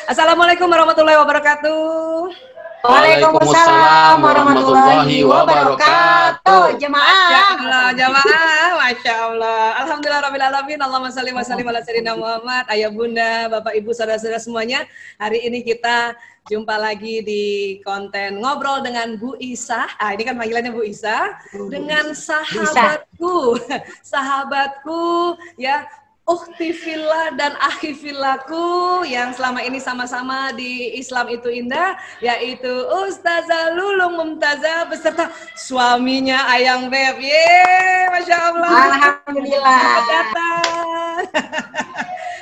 Assalamualaikum warahmatullahi wabarakatuh. Waalaikumsalam warahmatullahi wabarakatuh. Jemaah, Masya Allah. Alhamdulillah Rabbil Alamin. Allahumma salli wa sallim ala sayyidina Muhammad. Ayah bunda, bapak ibu, saudara-saudara semuanya. Hari ini kita jumpa lagi di konten ngobrol dengan Bu Isa. Ini kan panggilannya Bu Isa. Dengan sahabatku, sahabatku ya. Ukhti fillah dan akhi fillahku yang selama ini sama-sama di Islam itu Indah, yaitu Ustazah Lulung Mumtazah beserta suaminya Ayang Beb. Yeay, Masya Allah. Alhamdulillah.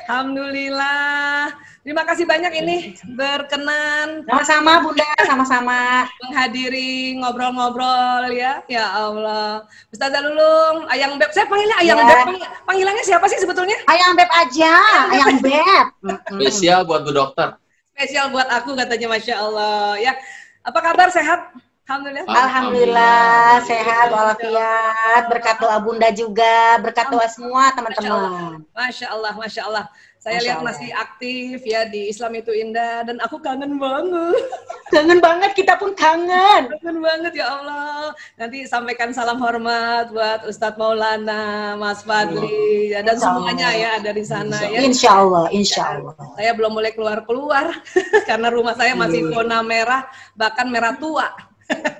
Alhamdulillah. Terima kasih banyak ini berkenan. Sama-sama Bunda, sama-sama menghadiri ngobrol-ngobrol ya. Ya Allah. Ustazah Lulung, Ayang Beb. Saya panggilnya Ayang Beb. Panggilannya siapa sih sebetulnya? Ayang Beb aja, Ayang Beb. Spesial buat Bu Dokter. Spesial buat aku katanya, Masya Allah. Ya, apa kabar? Sehat? Alhamdulillah. Alhamdulillah, sehat walafiat. Berkat doa Bunda juga, berkat doa semua teman-teman. Masya Allah, Masya Allah. Saya lihat masih aktif ya di Islam itu Indah dan aku kangen banget. Kangen banget, kita pun kangen. Kangen banget ya Allah. Nanti sampaikan salam hormat buat Ustadz Maulana, Mas Fadli ya, dan semuanya ya dari sana ya. Insya Allah, insya Allah. Saya belum boleh keluar-keluar karena rumah saya masih zona merah, bahkan merah tua.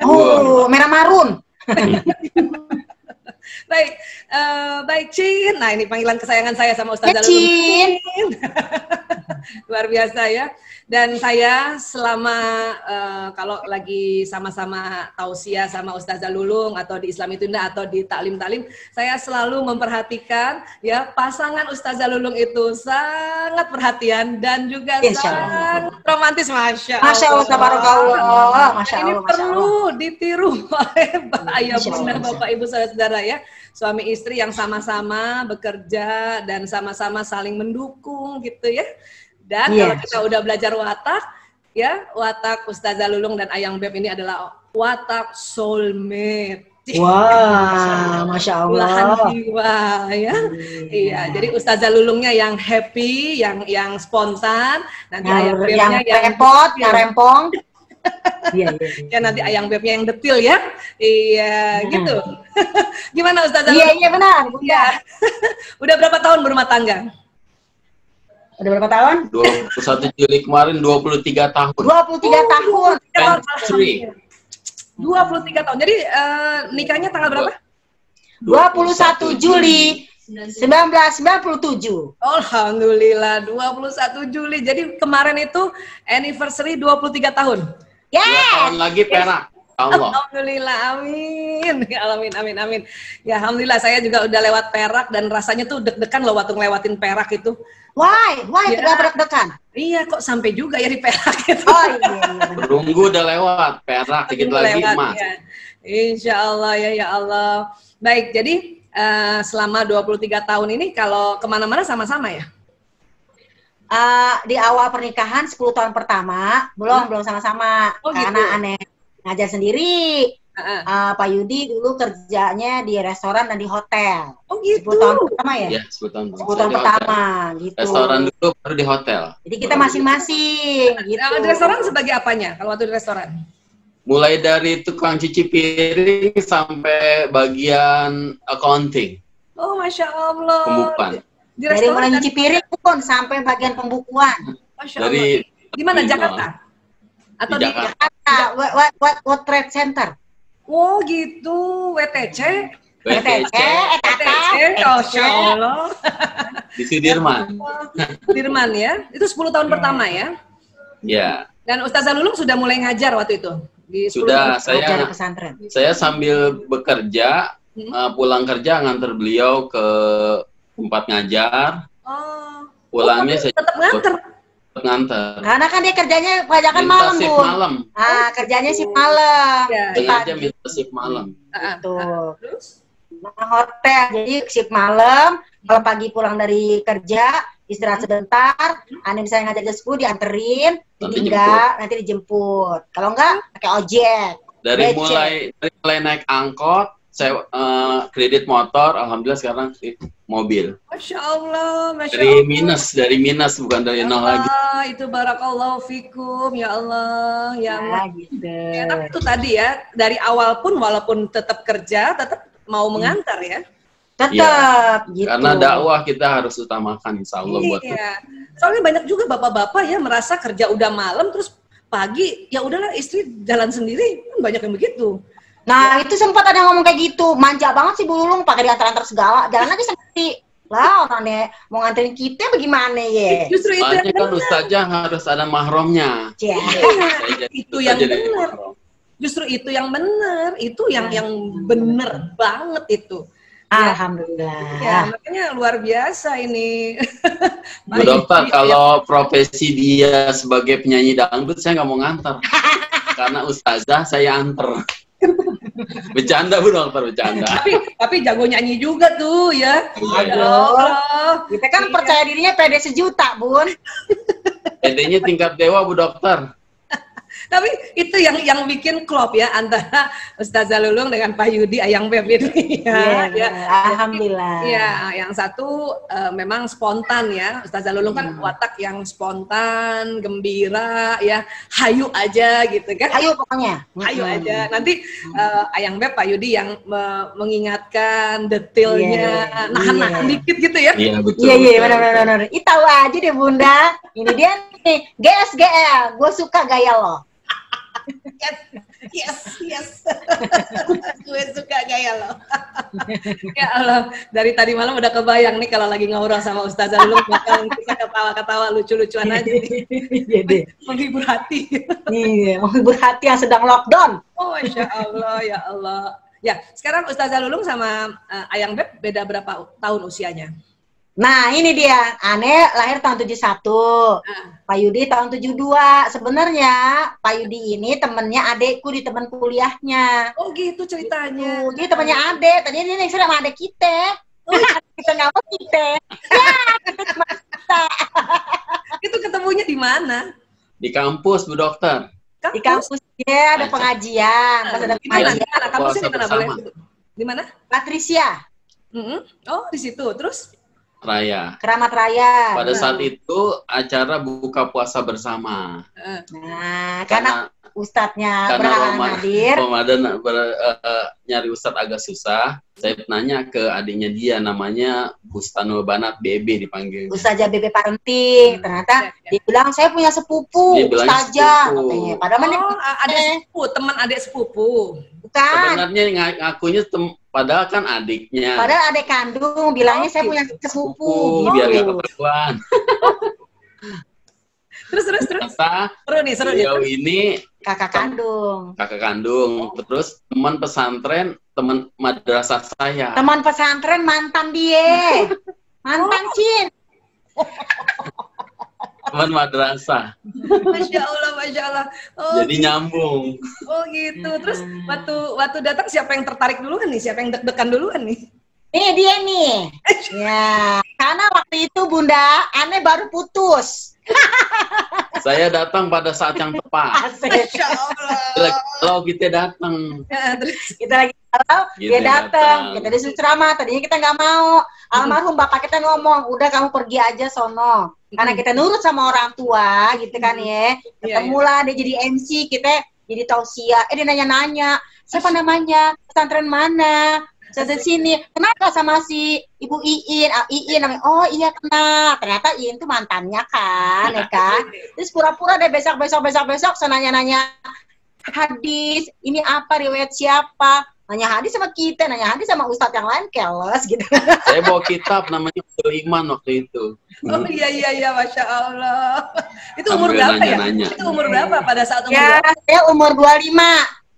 Oh, merah marun. Baik, baik Cin. Nah ini panggilan kesayangan saya sama Ustazah Lulung. Cin. Luar biasa ya. Dan saya selama kalau lagi sama-sama tausiah sama Ustazah Lulung atau di Islam itu Indah atau di taklim-taklim, saya selalu memperhatikan ya pasangan Ustazah Lulung itu sangat perhatian dan juga sangat romantis, Masya Allah. Masya Allah, tabarakallah. Masya Allah. Ini perlu ditiru oleh ayah bunda, bapak ibu, saudara-saudara ya. Suami istri yang sama-sama bekerja dan sama-sama saling mendukung gitu ya. Dan kalau kita udah belajar watak, ya watak Ustazah Lulung dan Ayang Beb ini adalah watak soulmate. Wah, Masya Allah. Belahan jiwa ya. Iya, jadi Ustazah Lulungnya yang happy, yang spontan, nanti Ayang Bebnya yang repot, yang rempong. Iya. Ya nanti Ayang Bebnya yang detil ya. Iya, gitu. Gimana Ustazah Lulung? Iya benar. Ya. Udah berapa tahun berumah tangga? Udah berapa tahun? 21 Juli kemarin 23 tahun. 23 tahun. 23 tahun. Jadi nikahnya tanggal berapa? 21 Juli 1997. Alhamdulillah 21 Juli. Jadi kemarin itu anniversary 23 tahun. 2 tahun lagi perak. Allah. Alhamdulillah, amin. Amin. Ya alhamdulillah saya juga udah lewat Perak dan rasanya tuh deg-degan loh waktu ngelewatin Perak itu. Why ya. Deg-degan? Iya, kok sampai juga ya di Perak itu. Oh iya. Tunggu udah lewat Perak, dikit lagi Mas. Ya. Insya Allah ya Allah. Baik, jadi selama 23 tahun ini kalau kemana-mana sama-sama ya? Di awal pernikahan 10 tahun pertama belum sama-sama karena gitu. aneh ngajar sendiri. Pak Yudi dulu kerjanya di restoran dan di hotel. Oh gitu. 10 tahun pertama ya? Iya, 10 tahun. 10 tahun pertama gitu. Restoran dulu baru di hotel. Jadi kita masing-masing gitu. Di restoran sebagai apanya kalau waktu di restoran? Mulai dari tukang cuci piring sampai bagian accounting. Oh, Masya Allah. Pembukuan. Dari mulai nyuci piring pun sampai bagian pembukuan. Masya Allah. Di mana? Jakarta? Atau di Jakarta? What Trade Center. Oh gitu, WTC. WTC. Masya Allah. Di Sudirman. Sudirman ya. Itu 10 tahun pertama ya? Ya. Dan Ustazah Lulung sudah mulai ngajar waktu itu? Di Sudah, pesantren. Saya sambil bekerja, pulang kerja nganter beliau ke tempat ngajar. Pulangnya saya tetap nganter. Karena kan dia kerjanya kebanyakan malam, Bu. Kerjanya shift malam. Sengaja minta shift malam. Terus? Hotel, jadi shift malam. Kalau pagi pulang dari kerja, istirahat sebentar. Anda misalnya ngajar jam 10, dianterin. Nanti dijemput. Kalau enggak, pakai ojek. Dari mulai naik angkot saya kredit motor, alhamdulillah sekarang mobil. Masya Allah, Masya Dari Allah. minus bukan dari nol lagi. Itu barakallahu fikum, ya Allah, ya Allah. gitu. Ya, tapi itu tadi ya, dari awal pun walaupun tetap kerja, tetap mau mengantar ya. Tetap gitu. Karena dakwah kita harus utamakan, insya Allah buat Soalnya banyak juga bapak-bapak ya merasa kerja udah malam terus pagi ya udahlah istri jalan sendiri, kan banyak yang begitu. Nah, itu sempat ada yang ngomong kayak gitu. Manja banget sih Bu Lulung, pakai diantar-antar segala. Jalan aja sendiri. Lah, orang mau nganterin kita bagaimana ya? Justru itu yang kan ustazah harus ada mahromnya. Ya. Itu yang benar. Justru itu yang benar. Itu yang benar banget itu. Alhamdulillah. Ya, makanya luar biasa ini. Bu Dokter, kalau profesi dia sebagai penyanyi dangdut, saya nggak mau nganter. Karena ustazah saya anter. Bercanda Bu Dokter, bercanda. Tapi jago nyanyi juga tuh ya. Aduh. Kita kan percaya dirinya pede sejuta, Bun. Pedenya tingkat dewa Bu Dokter. Tapi itu yang bikin klop ya antara Ustazah Lulung dengan Pak Yudi Ayang Beb ini ya. Alhamdulillah. Ya, yang satu memang spontan ya. Ustazah Lulung kan watak yang spontan, gembira ya, hayu aja gitu kan. Hayu pokoknya. Hayu aja. Nanti Ayang Beb, Pak Yudi yang mengingatkan detailnya, nahan-nahan dikit gitu ya. Iya betul. Iya benar. Ih tahu aja deh Bunda. Ini dia nih, GSGL. Gue suka gaya lo. Yes. Gue suka gaya lo. Ya Allah, dari tadi malam udah kebayang nih kalau lagi ngobrol sama Ustazah Lulung bakal kita ketawa-ketawa lucu-lucuan aja nih. Iya deh. Menghibur hati. Iya, menghibur hati yang sedang lockdown. Oh, Masya Allah, ya Allah. Ya, sekarang Ustazah Lulung sama Ayang Beb beda berapa tahun usianya? Nah, ini dia. Ane lahir tahun 71. Pak Yudi tahun 72. Sebenarnya Pak Yudi ini temennya adekku di teman kuliahnya. Oh, gitu ceritanya. Jadi temannya adek. Tadi ini next sama adek kita. Kita nggak mau kita. Ya, kita cuma kita. Itu ketemunya di mana? Di kampus Bu Dokter. Di kampus dia ada pengajian. Pas ada pengajian. Kampusnya di mana? Boleh? Di mana? Patricia. Oh, di situ. Terus? Keramat Raya. Pada saat itu acara buka puasa bersama. Nah, karena ustadznya berhalangan hadir. Ramadan nyari ustadz agak susah. Saya nanya ke adiknya dia, namanya Bustanul Banat, Bebe dipanggil. Ustazah Bebe Parenting. Ternyata dia bilang saya punya sepupu, ustazah katanya. Padahal ada sepupu, teman adik sepupu. Bukan. Sebenarnya ngakunya padahal kan adiknya. Padahal adik kandung bilangnya saya punya sepupu. Biar nggak ketahuan. Terus. Seru nih. Beliau ini kakak kandung. Terus teman pesantren, teman madrasah saya. Teman pesantren mantan dia. Mantan Cin. Teman madrasah. Masya Allah. Oh, jadi nyambung. Oh gitu. Terus waktu datang siapa yang tertarik duluan nih? Siapa yang deg-degan duluan nih? Ini dia nih. Ya, karena waktu itu Bunda, Ane baru putus. Saya datang pada saat yang tepat. Masya Allah. Kalau kita datang. Kita lagi galau, dia datang. Kita disuruh ceramah, tadinya kita nggak mau. Almarhum bapak kita ngomong, udah kamu pergi aja sono. Karena kita nurut sama orang tua, gitu kan ya. Ketemulah dia jadi MC, kita jadi tausiah. Dia nanya-nanya, siapa namanya? Pesantren mana? Saya sini, kenapa sama si Ibu Iin? Iin namanya, oh iya kenal. Ternyata Iin tuh mantannya kan, ya kan? Terus pura-pura deh besok saya nanya-nanya hadis, ini apa, riwayat siapa? Nanya hadis sama kita, nanya hadis sama ustadz yang lain, keles gitu. Saya bawa kitab namanya Iman waktu itu. Oh iya, Masya Allah. Itu umur berapa ya? Itu umur berapa pada saat umur berapa? Saya umur 25,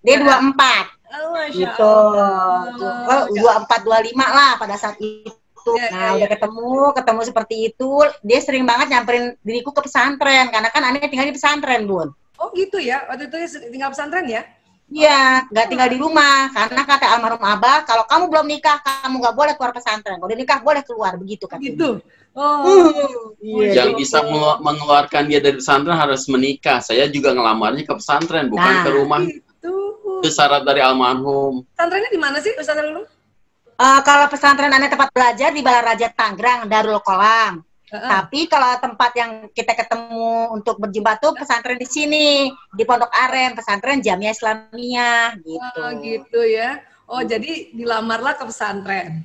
dia 24. Oh, Masya gitu. Allah. 24-25 lah pada saat itu. Udah ketemu seperti itu. Dia sering banget nyamperin diriku ke pesantren. Karena kan Ane tinggal di pesantren, Bun. Oh gitu ya? Waktu itu tinggal pesantren ya? Iya, nggak tinggal di rumah. Karena kata almarhum Abah, kalau kamu belum nikah, kamu nggak boleh keluar pesantren. Kalau udah nikah, boleh keluar. Begitu kan? Gitu. Oh. Yang bisa mengeluarkan dia dari pesantren harus menikah. Saya juga ngelamarnya ke pesantren, bukan ke rumah gitu. Itu syarat dari almarhum. Pesantrennya di mana sih Ustaz Lulu? Kalau pesantren aneh tempat belajar di Balaraja Tangerang, Darul Kolam. Tapi kalau tempat yang kita ketemu untuk berjumpa tuh pesantren di sini, di Pondok Aren, pesantren Jamiah Islamiyah gitu. Oh, gitu ya. Oh, jadi dilamarlah ke pesantren.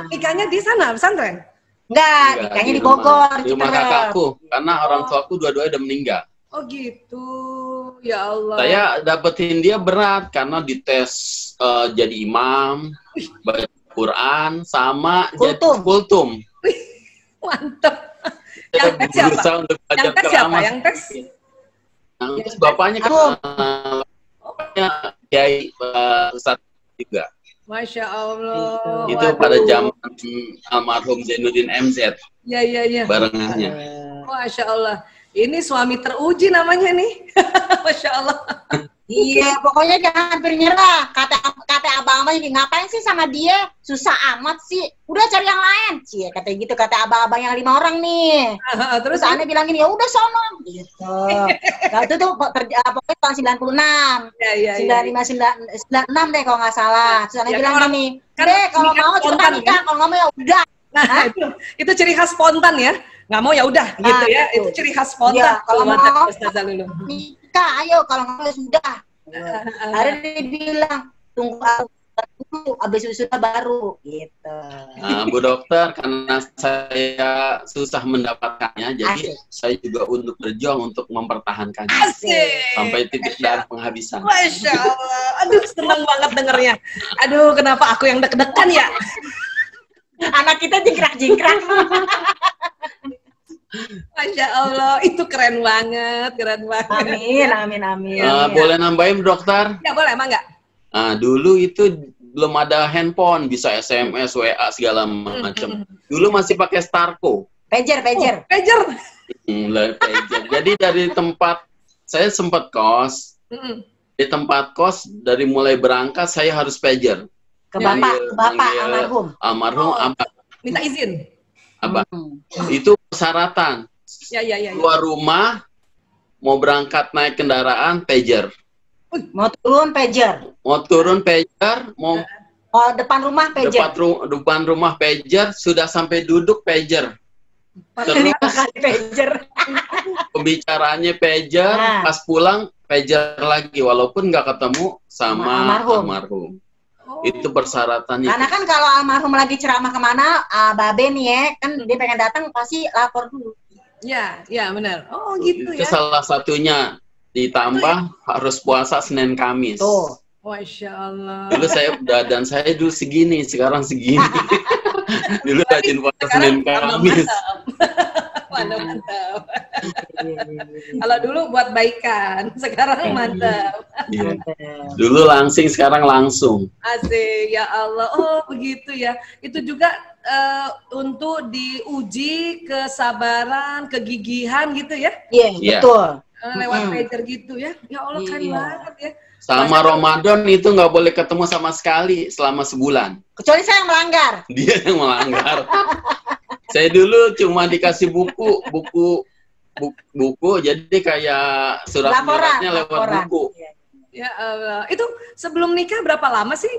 Nikahnya di sana pesantren? Enggak, nikahnya di Bogor. Di rumah kakakku, karena orang tuaku dua-duanya udah meninggal. Oh gitu, ya Allah. Saya dapetin dia berat karena dites jadi imam, baca Quran, sama jadi kultum. Mantap. Yang tes siapa? Untuk yang tes siapa? Yang tes? Yang tes bapaknya kan, bapaknya Kiai Ustadz juga. Masya Allah. Itu pada zaman almarhum Zainuddin MZ. Ya. Barengannya. Masya Allah. Ini suami teruji namanya nih. Masya Allah. Iya, pokoknya jangan hampir nyerah. Kata abang-abang ini, ngapain sih sama dia? Susah amat sih. Udah cari yang lain. Cie, kata gitu, kata abang-abang yang 5 orang nih. Terus aneh bilang gini, ya udah sono. Gitu. Nah, itu tuh pokoknya tahun 96. Iya. 96 deh kalau nggak salah. Terus aneh bilang gini, deh kalau mau cepetan nikah, kalau nggak mau ya udah. Nah, itu ciri khas spontan ya. Nggak mau ya udah gitu ya. Itu ciri khas spontan. Kalau mau nikah, ayo, kalau nggak mau sudah. Ada dia bilang tunggu dulu, abis wisuda baru gitu. Bu dokter, karena saya susah mendapatkannya, jadi saya juga untuk berjuang untuk mempertahankannya sampai titik darah penghabisan. Masya Allah, aduh senang banget dengernya. Aduh, kenapa aku yang deg-degan ya? Anak kita jingkrak-jingkrak. Masya Allah, itu keren banget. Amin. Boleh nambahin dokter? Ya boleh, emang nggak? Dulu itu belum ada handphone, bisa SMS, WA segala macam. Dulu masih pakai Starco. Pager. Pager. Jadi dari tempat saya sempat kos, di tempat kos dari mulai berangkat saya harus pager. Ke bapak almarhum. Minta izin. Itu persyaratan. Ya. Keluar rumah, mau berangkat naik kendaraan, pager. Mau turun pager. Mau depan rumah pager. Depan rumah pager, sudah sampai duduk pager. Terus pager. Pembicaraannya pager, pas pulang pager lagi, walaupun nggak ketemu sama almarhum. Itu persyaratannya. Karena kan kalau almarhum lagi ceramah kemana, Babe nih ya, kan dia pengen datang pasti lapor dulu. Ya benar. Oh gitu itu ya. Salah satunya, ditambah harus puasa Senin Kamis. Tuh. Masya Allah. Dulu badan saya dulu segini, sekarang segini. Dulu rajin puasa Senin Kamis. Mantap. Kalau dulu buat baikan, sekarang mantap. Iya. Dulu langsing, sekarang langsung. Asik, ya Allah. Oh begitu ya. Itu juga untuk diuji kesabaran, kegigihan gitu ya? Iya, betul. Lewat pager gitu ya. Ya Allah, keren banget ya. Sama Ramadan itu nggak boleh ketemu sama sekali selama sebulan. Kecuali saya yang melanggar. Dia yang melanggar. Saya dulu cuma dikasih buku, jadi kayak suratnya lewat buku. Ya Allah. Itu sebelum nikah berapa lama sih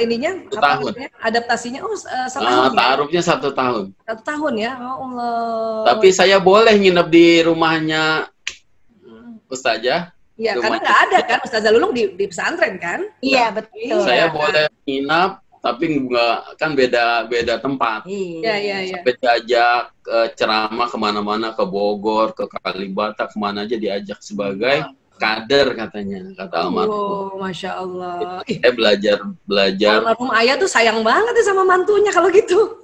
ininya? 1 tahun. Adaptasinya? Setahun. Taarufnya 1 tahun. 1 tahun ya. Oh Allah. Tapi saya boleh nginep di rumahnya Ustazah. Iya, karena nggak ada kan Ustazah Lulung di pesantren kan? Iya, betul. Saya boleh nginap, tapi nggak, kan beda tempat. Iya. Sampai diajak ceramah kemana-mana, ke Bogor, ke Kalibata, kemana aja diajak sebagai kader katanya, kata almarhum. Oh, Masya Allah. Saya belajar. Almarhum ayah tuh sayang banget ya sama mantunya kalau gitu.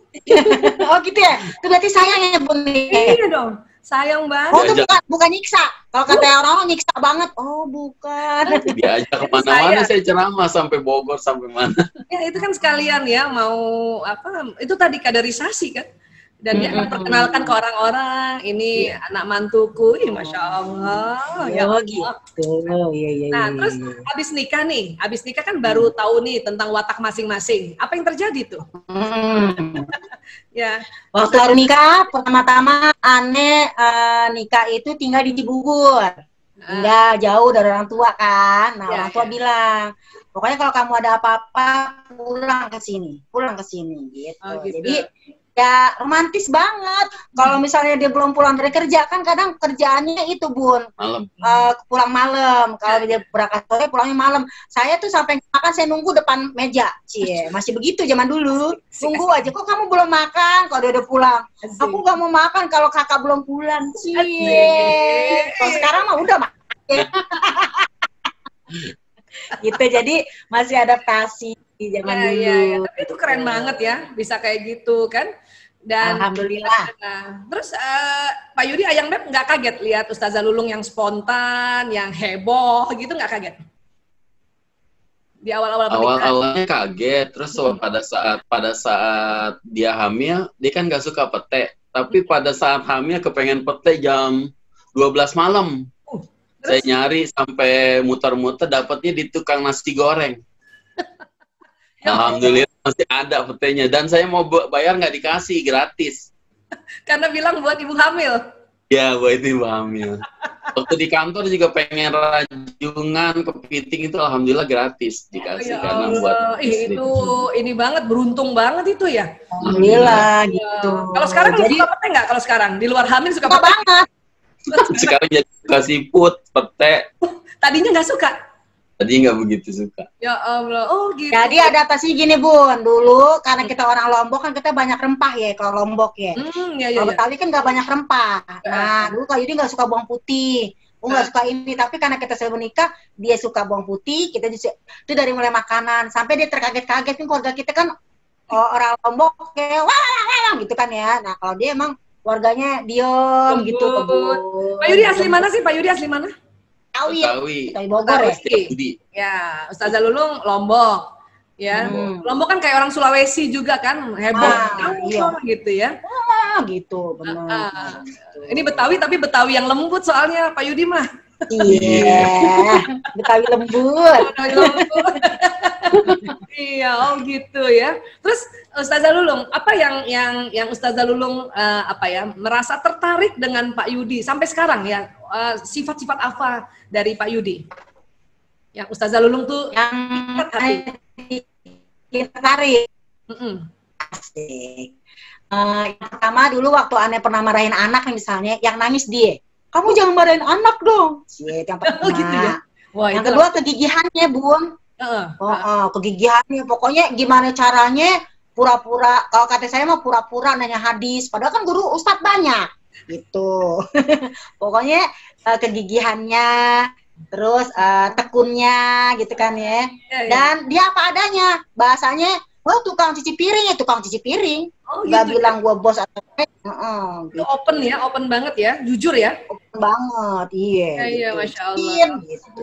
Oh gitu ya? Itu berarti sayang ya Bun? Iya dong. Sayang banget. Oh, itu bukan nyiksa. Kalau kata orang nyiksa banget. Oh, bukan. Diajak kemana-mana saya ceramah sampai Bogor, sampai mana. Ya, itu kan sekalian ya mau apa? Itu tadi kaderisasi kan. Dan dia akan perkenalkan ke orang-orang, ini anak mantuku, Masya Allah. Ya gitu. Iya. Nah, terus habis nikah kan baru tahu nih tentang watak masing-masing. Apa yang terjadi tuh? Ya. Waktu hari nikah, pertama-tama Ane nikah itu tinggal di Cibubur. Enggak, jauh dari orang tua kan. Nah, Ya, orang tua ya. bilang, pokoknya kalau kamu ada apa-apa, pulang ke sini gitu. Oh, gitu. Jadi ya romantis banget. Kalau misalnya dia belum pulang dari kerja, kan kadang kerjaannya itu Bun, Malam. pulang malam. Kalau dia berangkat sore, pulangnya malam. Saya tuh sampai makan, saya nunggu depan meja. Cie, masih begitu zaman dulu. Tunggu aja, kok kamu belum makan kalau dia udah pulang. Asik. Aku gak mau makan kalau kakak belum pulang. Cie. Asik. Kalau sekarang mah udah makan. Gitu, jadi masih adaptasi di zaman Ya, dulu. ya, ya. Tapi itu keren banget ya, bisa kayak gitu kan. Dan Alhamdulillah. terus Pak Yudi Ayang Beb nggak kaget lihat Ustazah Lulung yang spontan, yang heboh gitu, nggak kaget? Di awal-awal pernikahan. Awalnya kaget, terus pada saat dia hamil, dia kan nggak suka pete. Tapi pada saat hamil kepengen pete jam 12 malam. Saya nyari sampai muter-muter, dapatnya di tukang nasi goreng. Alhamdulillah masih ada petenya, dan saya mau bayar nggak dikasih, gratis. Karena bilang buat ibu hamil. Ya, buat itu ibu hamil. Waktu di kantor juga pengen rajungan, kepiting itu alhamdulillah gratis dikasih, Ya karena Allah. buat Ih, itu ini banget, beruntung banget itu ya. Alhamdulillah gitu. Kalau sekarang jadi suka pete nggak? Kalau sekarang di luar hamil suka suka pete? banget. Sekarang jadi suka siput, pete. Tadinya nggak suka. Tadi nggak begitu suka. Ya Allah, oh gitu. Jadi adaptasi gini Bun, dulu karena kita orang Lombok kan kita banyak rempah ya kalau Lombok ya. Ya, ya, Kalau ya. Betawi kan nggak banyak rempah. Nah dulu Kak Yudi nggak suka bawang putih, nggak suka ini. Tapi karena kita sudah menikah, dia suka bawang putih. Kita itu dari mulai makanan sampai dia terkaget-kaget nih, keluarga kita kan orang Lombok kayak wah gitu kan ya. Nah kalau dia emang keluarganya diem gitu kebun. Pak Yudi asli mana sih? Pak Yudi asli mana? Betawi. Betawi Bogor ya. Budi. Ya, Ustazah Lulung Lombok. Ya, Lombok kan kayak orang Sulawesi juga kan, heboh iya. gitu ya. Gitu benar. Ini Betawi tapi Betawi yang lembut soalnya Pak Yudi mah. Iya, Betawi lembut. Betawi lembut. Iya, oh gitu ya. Terus Ustazah Lulung, apa yang Ustazah Lulung merasa tertarik dengan Pak Yudi sampai sekarang ya? Sifat-sifat apa dari Pak Yudi? Yang Ustazah Lulung tuh Yang kita tarik. Asik. Yang pertama dulu waktu Ane pernah marahin anak misalnya, yang nangis dia. Kamu jangan marahin anak dong. Yang pertama. Gitu ya? Wah, yang kedua kegigihannya, Bun. Kegigihannya. Pokoknya gimana caranya pura-pura, kalau kata saya mah pura-pura nanya hadis. Padahal kan guru ustadz banyak. Gitu. Pokoknya kegigihannya, terus tekunnya gitu kan ya. Dan dia apa adanya. Bahasanya, wah tukang cuci piring ya, tukang cuci piring. Gak gitu bilang gua bos atau itu open ya, open banget ya, jujur ya. Open banget, iya. Iya, Masya Allah. Gitu.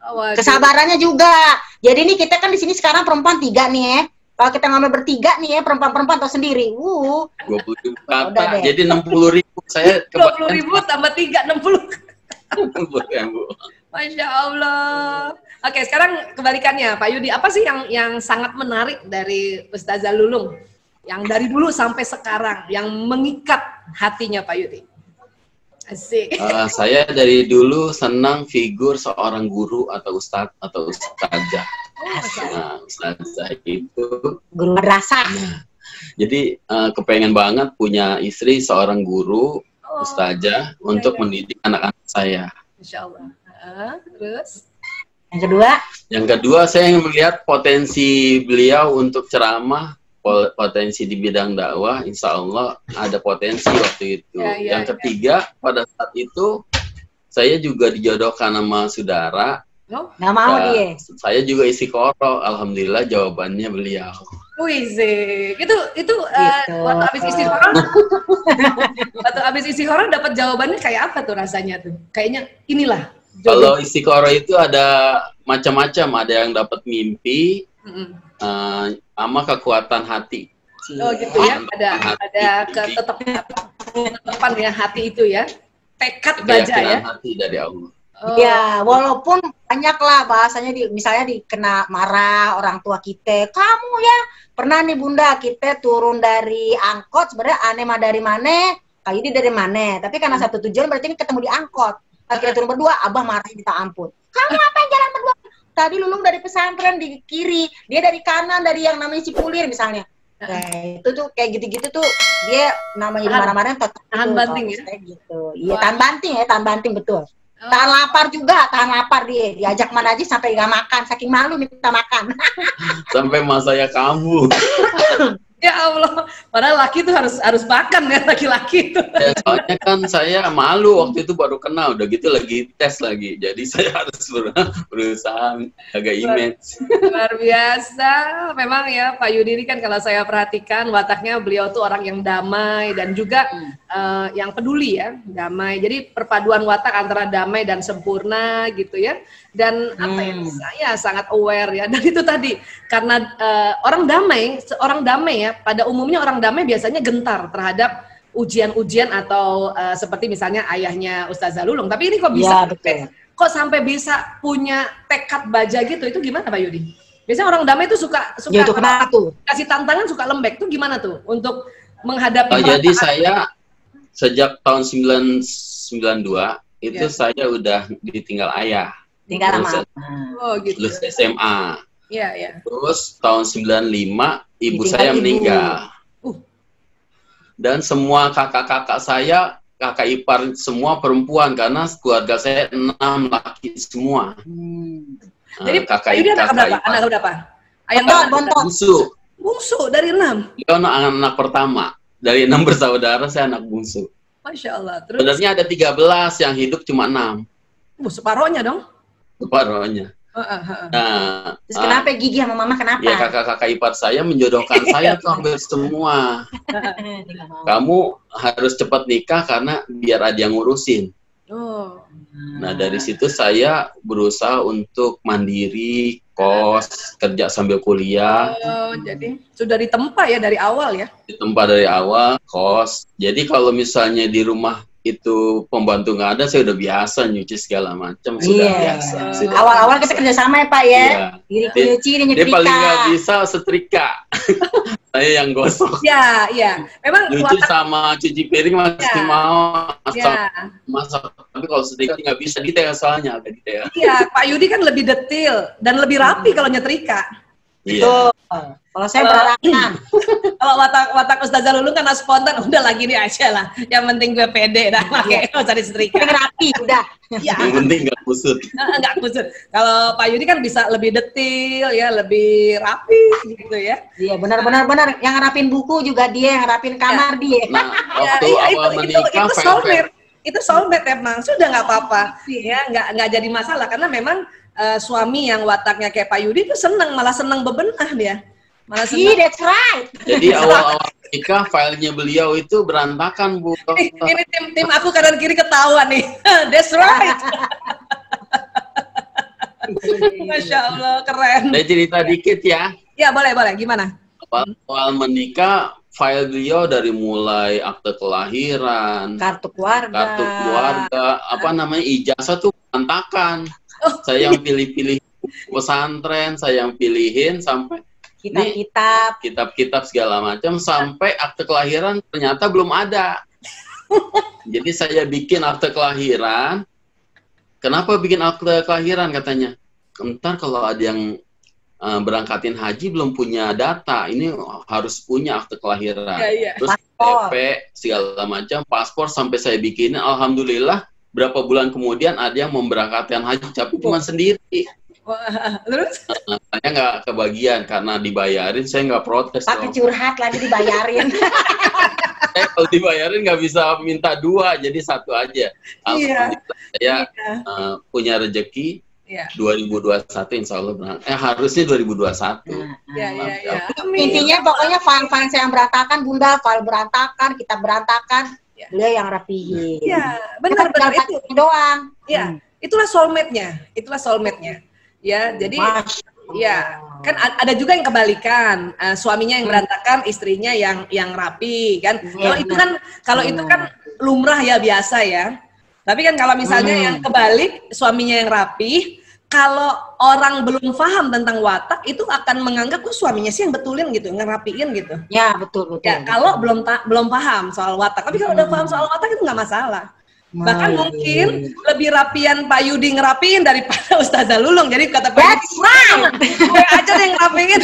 Oh, Kesabarannya juga. Jadi nih kita kan di sini sekarang perempuan 3 nih ya. Kalau kita ngomong bertiga nih ya, perempuan-perempuan atau sendiri. 20.000 kata, jadi 60.000. Saya 20.000 tambah 3, 60. Ya, Bu. Masya Allah. Oke, sekarang kebalikannya, Pak Yudi. Apa sih yang sangat menarik dari Ustazah Lulung? Yang dari dulu sampai sekarang, yang mengikat hatinya Pak Yudi? Asik. Saya dari dulu senang figur seorang guru atau ustadz atau ustazah. Nah, ustazah itu guru madrasah. Jadi kepengen banget punya istri seorang guru, ustazah untuk mendidik anak-anak saya. Insya Allah. Terus? Yang kedua? Yang kedua saya melihat potensi beliau untuk ceramah, potensi di bidang dakwah, insya Allah ada potensi waktu itu. Yang ketiga, pada saat itu saya juga dijodohkan sama saudara. Nggak mau dia. Saya juga isi koro, alhamdulillah jawabannya beliau. Wih, itu waktu habis istikharah, waktu habis istikharah dapat jawabannya kayak apa tuh rasanya tuh? Kayaknya inilah. Kalau istikharah itu ada macam-macam, ada yang dapat mimpi, sama kekuatan hati. Oh gitu ya, ada ketetapan ya hati itu ya, tekad baja ya. Hati dari Allah. Ya, walaupun banyak lah bahasanya misalnya dikena marah orang tua kita. Kamu ya, pernah nih Bunda, kita turun dari angkot, sebenarnya Ane mah dari mana, Kak Yudi dari mana. Tapi karena satu tujuan berarti ini ketemu di angkot. kita turun berdua, Abah marah minta ampun. Kamu apa yang jalan berdua? Tadi Lulung dari pesantren di kiri, dia dari kanan, dari yang namanya Cipulir misalnya. Nah, itu tuh kayak gitu-gitu tuh dia namanya marah-marah tahan banting ya. Gitu. Iya, tahan banting betul. Tahan lapar juga, tahan lapar dia. Diajak mana aja sampai nggak makan, saking malu minta makan. Sampai mas saya kambuh. Ya Allah, padahal laki itu harus makan ya, laki-laki itu. Ya, soalnya kan saya malu waktu itu baru kenal, udah gitu lagi tes lagi, jadi saya harus berusaha jaga image. Luar biasa, memang ya Pak Yudi ini kan kalau saya perhatikan wataknya beliau tuh orang yang damai dan juga yang peduli ya, damai. Jadi perpaduan watak antara damai dan sempurna gitu ya. Dan apa ya, saya sangat aware ya. Dan itu tadi karena orang damai ya, pada umumnya orang damai biasanya gentar terhadap ujian-ujian atau seperti misalnya ayahnya Ustazah Lulung. Tapi ini kok bisa sampai bisa punya tekad baja gitu? Itu gimana Pak Yudi? Biasanya orang damai itu suka ya, itu kenapa tuh? Kasih tantangan suka lembek tuh gimana tuh untuk menghadapi? Jadi saya sejak tahun 1992 itu saya udah ditinggal ayah. Tinggal sama. Gitu. Lulus SMA. Iya, iya. Terus tahun 95 ibu saya meninggal. Dan semua kakak-kakak saya, kakak ipar semua perempuan karena keluarga saya 6 laki semua. Jadi kakak ipar. Anak berapa? Ayah bungsu. Bungsu dari 6. Dia anak pertama. Dari 6 bersaudara saya anak bungsu. Masya Allah. Terus sebenarnya ada 13 yang hidup cuma 6. Separohnya dong? Separohnya. Nah, terus kenapa Gigi sama Mama kenapa? Ya kakak-kakak ipar saya menjodohkan saya tuh hampir semua. Kamu harus cepat nikah karena biar ada yang ngurusin. Nah dari situ saya berusaha untuk mandiri, kos, kerja sambil kuliah. Jadi sudah ditempa ya dari awal ya? Ditempa dari awal, kos. Jadi kalau misalnya di rumah itu pembantu nggak ada, saya udah biasa nyuci segala macam, sudah biasa. Awal-awal kita kerjasama ya Pak ya, nyuci, nyetrika. Dia paling nggak bisa setrika, saya yang gosok. Iya, iya. Memang nyuci sama cuci piring masih mau, masak. Tapi kalau setrika nggak bisa, detail soalnya agak detail. Iya, Pak Yudi kan lebih detail dan lebih rapi kalau nyetrika. Iya. Kalau saya berantakan. Kalau watak Ustazah Lulung karena spontan, udah lagi nih aja lah. Yang penting gue pede dah, pakai cari setrika. Rapi, udah. Ya. Yang penting nggak kusut. Nggak kusut. Kalau Pak Yudi kan bisa lebih detail ya, lebih rapi gitu ya. Iya, benar. Yang ngerapin buku juga dia, yang ngerapin kamar dia. Nah, waktu awal menikah, itu soulmate emang, sudah nggak apa-apa. Ya, nggak jadi masalah karena memang suami yang wataknya kayak Pak Yudi itu malah seneng bebenah dia. Malah seneng. That's right. Jadi awal-awal nikah filenya beliau itu berantakan, Bu. Ini tim aku kanan kiri ketawa nih. That's right. Masya Allah, keren. Saya cerita dikit ya. Ya boleh. Gimana? Awal menikah, file beliau dari mulai akte kelahiran, kartu keluarga, apa namanya, ijazah tuh berantakan. Saya yang pilih-pilih pesantren, saya yang pilihin sampai kitab-kitab segala macam, sampai akte kelahiran ternyata belum ada. Jadi saya bikin akte kelahiran. Kenapa bikin akte kelahiran katanya? Ntar kalau ada yang berangkatin haji belum punya data, ini harus punya akte kelahiran. Terus KTP segala macam, paspor sampai saya bikinin. Alhamdulillah berapa bulan kemudian ada yang memberangkatkan haji, tapi cuma sendiri. Terus? Saya nggak kebagian karena dibayarin, saya nggak protes. Pakai curhat lagi dibayarin. Saya kalau dibayarin nggak bisa minta 2, jadi 1 aja. Alhamdulillah saya punya rezeki. 2021 insya Allah harusnya 2021. Intinya pokoknya file-file saya yang berantakan, Bunda, file berantakan, kita berantakan, beliau yang rapihin. Iya, benar itu doang. Iya, itulah soulmate-nya. Ya, jadi ya kan ada juga yang kebalikan, suaminya yang berantakan, istrinya yang rapi kan. Kalau itu kan lumrah ya, biasa ya. Tapi kan kalau misalnya yang kebalik, suaminya yang rapi, kalau orang belum paham tentang watak, itu akan menganggap suaminya sih yang betulin gitu, ngerapiin gitu. Ya, betul. Ya, kalau belum paham soal watak. Tapi kalau udah paham soal watak itu nggak masalah. Bahkan mungkin lebih rapian Pak Yudi ngerapiin daripada Ustazah Lulung. Jadi kata Pak Yudi, gue aja deh ngerapiin.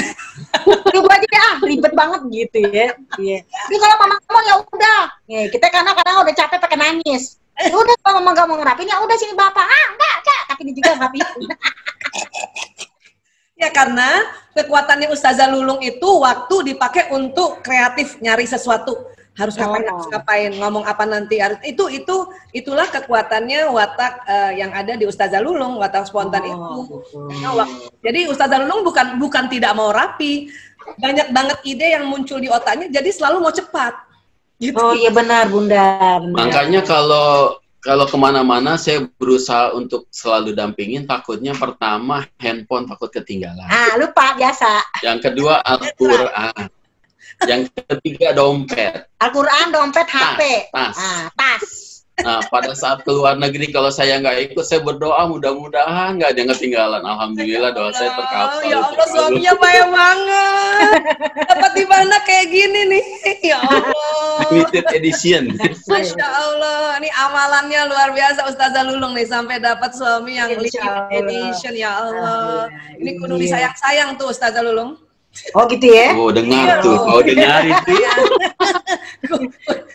Gue aja ribet banget gitu ya. Tapi kalau mama ngomong ya udah. Kita kadang-kadang udah capek pakai nangis. Udah kalau mama gak mau ngerapiin ya udah sini bapak. Enggak. Tapi ini juga ngerapiin. Ya karena kekuatannya Ustazah Lulung itu waktu dipakai untuk kreatif nyari sesuatu, harus ngapain, ngomong apa nanti, harus itulah kekuatannya watak yang ada di Ustazah Lulung, watak spontan itu. Jadi Ustazah Lulung bukan tidak mau rapi, banyak banget ide yang muncul di otaknya, jadi selalu mau cepat. Gitu. Oh iya benar Bunda. Makanya kalau kemana-mana saya berusaha untuk selalu dampingin, takutnya pertama handphone takut ketinggalan. Lupa biasa. Yang kedua Al-Quran. Yang ketiga dompet. Al-Quran, dompet, HP. Tas. Nah, pada saat keluar negeri kalau saya nggak ikut, saya berdoa mudah-mudahan nggak ada yang ketinggalan. Alhamdulillah doa saya terkabul. Ya Allah, suaminya baik banget. Dapat di mana kayak gini nih. Ya Allah. Limited edition. Masya Allah, ini amalannya luar biasa Ustazah Lulung nih sampai dapat suami yang limited edition. Ya Allah. Ini kudu disayang-sayang tuh Ustazah Lulung. Oh gitu ya? Oh dengar tuh, kau dengar itu.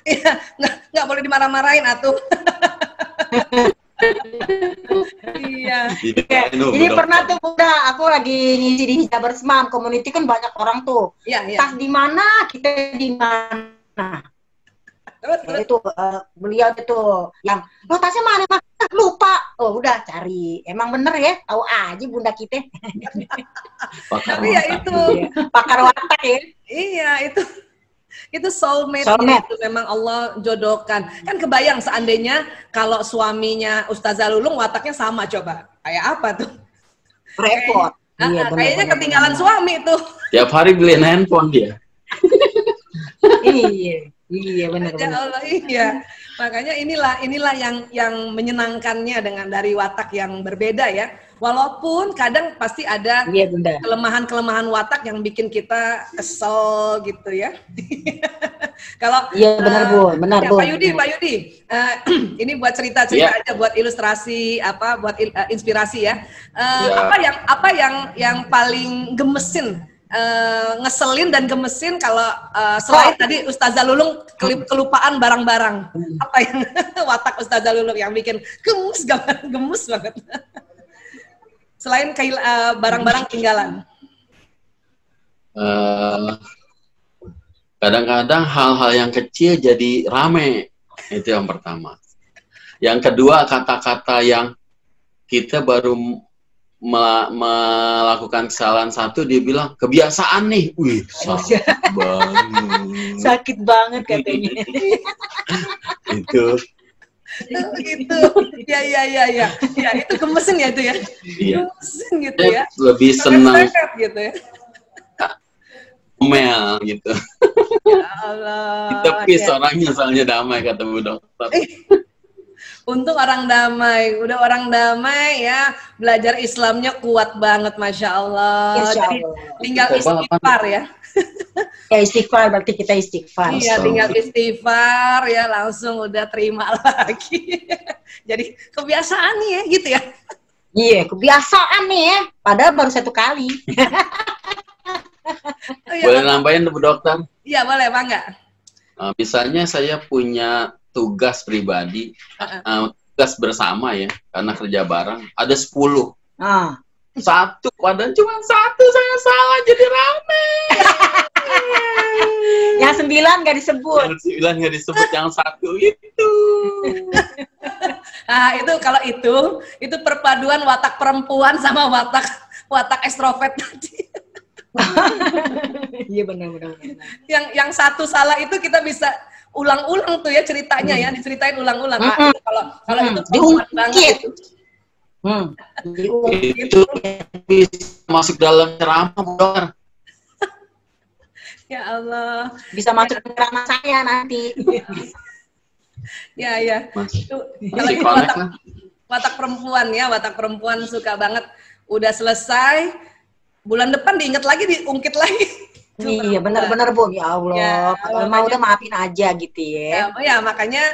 Iya, nggak boleh dimarah-marahin atuh. Iya. Jadi pernah tuh Bunda, aku lagi ngisi di Jabar Semam, community kan banyak orang tuh. Iya. Tas di mana, kita di mana. Itu beliau itu yang lo tasnya mana mah lupa. Oh udah cari, emang bener ya, tahu aja Bunda kita. Tapi ya itu pakar watak ya. Iya itu soulmate. Itu memang Allah jodohkan. Kan kebayang seandainya kalau suaminya Ustazah Lulung wataknya sama, coba kayak apa tuh? Repot. Kayaknya ketinggalan suami tuh. Tiap hari beliin handphone dia. Iya benar. Ya Allah, iya. Makanya inilah yang menyenangkannya dengan dari watak yang berbeda ya. Walaupun kadang pasti ada kelemahan-kelemahan watak yang bikin kita kesel gitu ya. Kalau benar Bu. Pak Yudi, ini buat cerita-cerita aja, buat ilustrasi buat inspirasi ya. Apa yang paling gemesin? Ngeselin dan gemesin kalau selain tadi Ustazah Lulung kelupaan barang-barang, apa yang watak Ustazah Lulung yang bikin gemes banget selain barang-barang tinggalan? Kadang-kadang hal-hal yang kecil jadi rame, itu yang pertama. Yang kedua kata-kata yang kita baru melakukan kesalahan satu, dia bilang kebiasaan nih, wih sakit banget. Sakit banget katanya. Itu ya itu gemesin ya itu ya. Iya. Gemesin gitu ya. Lebih senang gitu ya. Omel gitu. Ya Allah. Ditepis orangnya soalnya damai kata Bu Dokter. Untung orang damai, udah orang damai ya, belajar Islamnya kuat banget, Masya Allah. Jadi tinggal istighfar ya. Ya istighfar, berarti kita istighfar. Iya, tinggal istighfar ya, langsung udah terima lagi. Jadi kebiasaan nih ya, gitu ya. Iya, kebiasaan nih ya, padahal baru 1 kali. Boleh nambahin Bu Dokter? Iya, boleh, Bangga. Misalnya saya punya tugas pribadi, tugas bersama ya, karena kerja bareng, ada 10. Satu, padahal cuma 1 saya salah, jadi rame. Yang 9 nggak disebut. Yang 9 nggak disebut, yang 1 itu. Itu kalau itu perpaduan watak perempuan sama watak ekstrovert tadi. Iya benar. Yang 1 salah itu kita bisa ulang-ulang tuh ya ceritanya ya, diceritain ulang-ulang. Kalau itu diungkit banget itu bisa masuk dalam ceramah Bu Dokter. Ya Allah, bisa masuk ke ceramah saya nanti. Ya itu kalau itu watak perempuan ya, watak perempuan suka banget, udah selesai bulan depan diinget lagi, diungkit lagi. Iya benar-benar Bu, ya Allah. Kalau mau udah maafin aja gitu ya. Ya makanya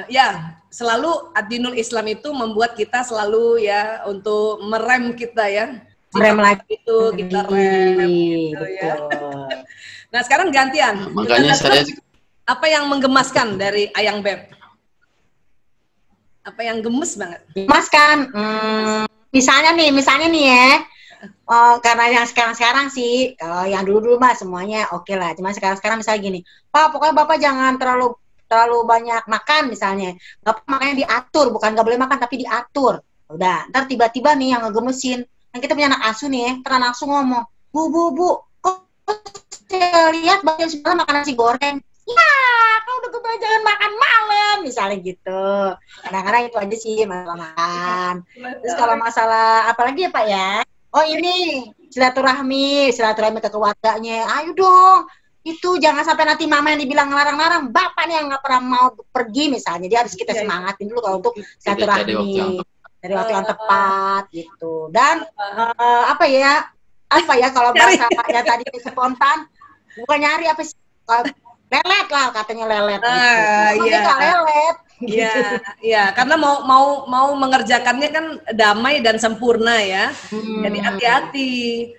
Ya, selalu Ad-Dinul Islam itu membuat kita selalu ya untuk merem kita ya. Rem lagi itu kita rem gitu ya. Nah, sekarang gantian. Makanya saya apa yang menggemaskan dari Ayang Beb? Apa yang gemes banget? Gemaskan. Misalnya nih ya. Karena yang sekarang sih, yang dulu mah semuanya oke lah. Cuma sekarang misalnya gini, Pak, pokoknya Bapak jangan terlalu banyak makan misalnya. Bapak makanya diatur, bukan nggak boleh makan tapi diatur. Udah, ntar tiba-tiba nih yang ngegemesin. Yang kita punya anak asuh nih ya, ntar anak asuh ngomong, Bu, kok saya lihat Bapak semalam makan nasi goreng. Ya, kau udah kebanyakan makan malam, misalnya gitu. Kadang-kadang itu aja sih masalah makan. Terus kalau masalah apalagi ya Pak ya? Oh ini silaturahmi ke keluarganya. Ayo dong, itu jangan sampai nanti mama yang dibilang larang-larang, bapak nih yang nggak pernah mau pergi misalnya. Dia harus kita semangatin dulu kalau untuk silaturahmi dari waktu yang tepat gitu. Dan apa ya kalau bahasanya tadi spontan, bukan nyari apa sih? Lelet lah katanya lelet. Iya. Lelet. Iya, karena mau mengerjakannya kan damai dan sempurna ya. Jadi hati-hati.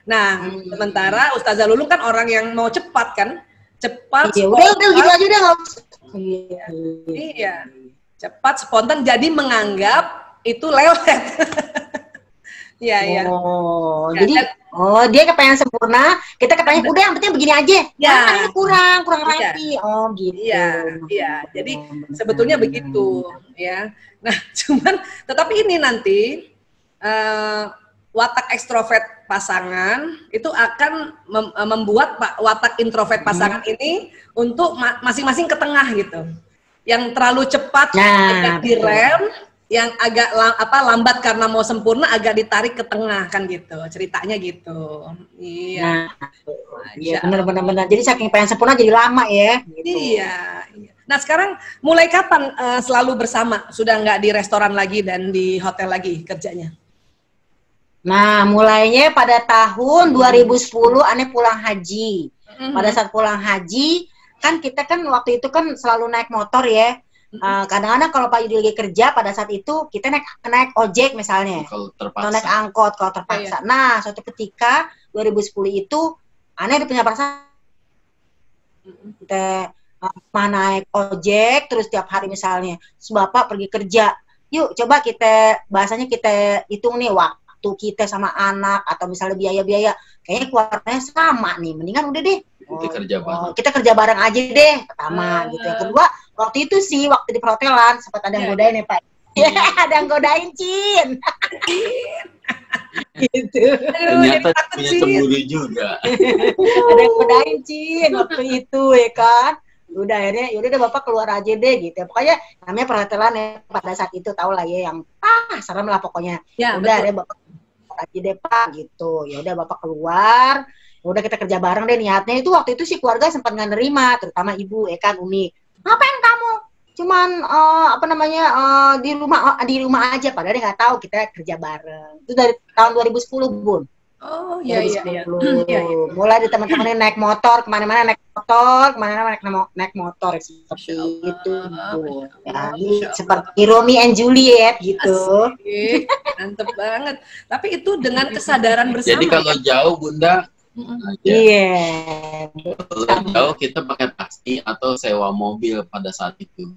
Nah, sementara Ustazah Lulung kan orang yang mau cepat kan? Cepat. Iya, udah gitu aja deh nggak usah. Iya. Cepat, spontan, jadi menganggap itu lelet. Iya. Jadi dia kepengen sempurna, kita kepengen udah yang penting begini aja. Ini kurang rapi. Gitu. Iya. Jadi sebetulnya begitu ya. Nah, tetapi ini nanti watak ekstrovert pasangan itu akan membuat watak introvert pasangan ini untuk masing-masing ke tengah gitu. Yang terlalu cepat agak direm, yang agak lambat karena mau sempurna agak ditarik ke tengah kan gitu, ceritanya gitu. Iya. Iya benar. Jadi saking pengen sempurna jadi lama ya. Gitu. Iya. Nah sekarang mulai kapan selalu bersama? Sudah nggak di restoran lagi dan di hotel lagi kerjanya? Nah mulainya pada tahun 2010 aneh pulang haji. Pada saat pulang haji kan kita kan waktu itu kan selalu naik motor ya. Kadang-kadang kalau Pak Yudi lagi kerja pada saat itu kita naik ojek misalnya, atau naik angkot kalau terpaksa. Nah suatu ketika 2010 itu aneh punya perasaan kita naik ojek terus tiap hari misalnya, Bapak pergi kerja, yuk coba bahasanya kita hitung nih waktu kita sama anak atau misalnya biaya-biaya kayaknya keluarganya sama nih, mendingan udah deh kita kerja bareng aja deh pertama gitu. Yang kedua waktu itu sih waktu di perhotelan sempat ada yang godain ya Pak. Ada yang godain Cin. Gitu. Ternyata punya cemburu juga. Ada yang godain Cin waktu itu ya kan. Udah akhirnya yaudah deh Bapak keluar aja deh gitu. Pokoknya namanya perhotelan ya pada saat itu tahu lah ya yang serem lah pokoknya. Ya, udah deh Bapak keluar aja deh Pak gitu. Ya udah Bapak keluar. Udah kita kerja bareng deh niatnya itu waktu itu sih keluarga sempat nggak nerima terutama ibu kan Umi. Ngapain kamu? Cuman di rumah aja padahal dia nggak tahu kita kerja bareng. Itu dari tahun 2010 Bun. Oh iya. Mulai di teman-temannya naik motor kemana-mana naik motor seperti itu. Jadi seperti Romeo and Juliet gitu. Asik. Mantep banget. Tapi itu dengan kesadaran bersama. Jadi kalau jauh Bunda kalau jauh kita pakai taksi atau sewa mobil pada saat itu.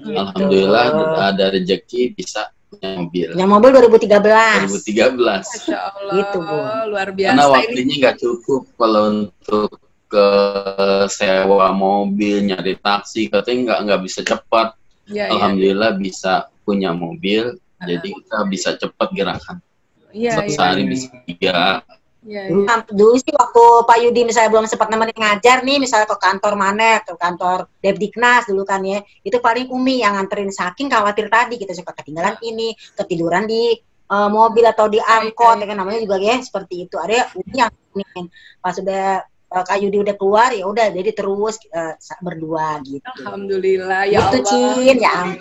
Alhamdulillah ada rezeki bisa punya mobil. Punya mobil 2013. Masya Allah. Gitu Bu. Luar biasa. Karena waktunya nggak cukup kalau untuk ke sewa mobil nyari taksi katanya nggak bisa cepat. Alhamdulillah bisa punya mobil. Jadi kita bisa cepat gerakan. Sehari bisa 3. Dulu sih waktu Pak Yudi misalnya belum sempat nemenin ngajar nih, misalnya ke kantor mana, ke kantor Depdiknas dulu kan ya, itu paling Umi yang nganterin saking khawatir tadi kita suka ketinggalan ini, ketiduran di mobil atau di angkot, kan namanya juga ya seperti itu. Ada Umi yang pas sudah Kak Yudi udah keluar ya udah jadi terus berdua gitu. Alhamdulillah ya itu, Allah. Cin, ya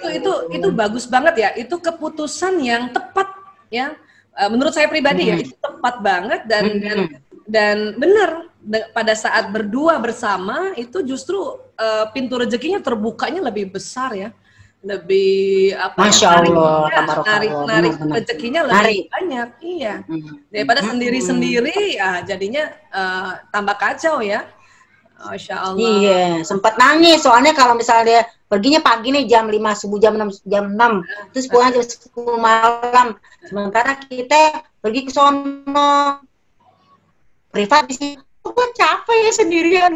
itu bagus banget ya. Itu keputusan yang tepat ya. Menurut saya pribadi ya itu tepat banget dan benar pada saat berdua bersama itu justru pintu rezekinya terbukanya lebih besar ya, lebih Masya Allah, narik rezekinya lebih banyak, iya, daripada sendiri-sendiri ya jadinya tambah kacau ya. Masya Allah. Iya, sempat nangis soalnya kalau misalnya dia perginya pagi nih jam 5 subuh, jam 6 terus pulang jam 10 malam. Sementara kita pergi ke sono privat di sini, gue capek ya sendirian.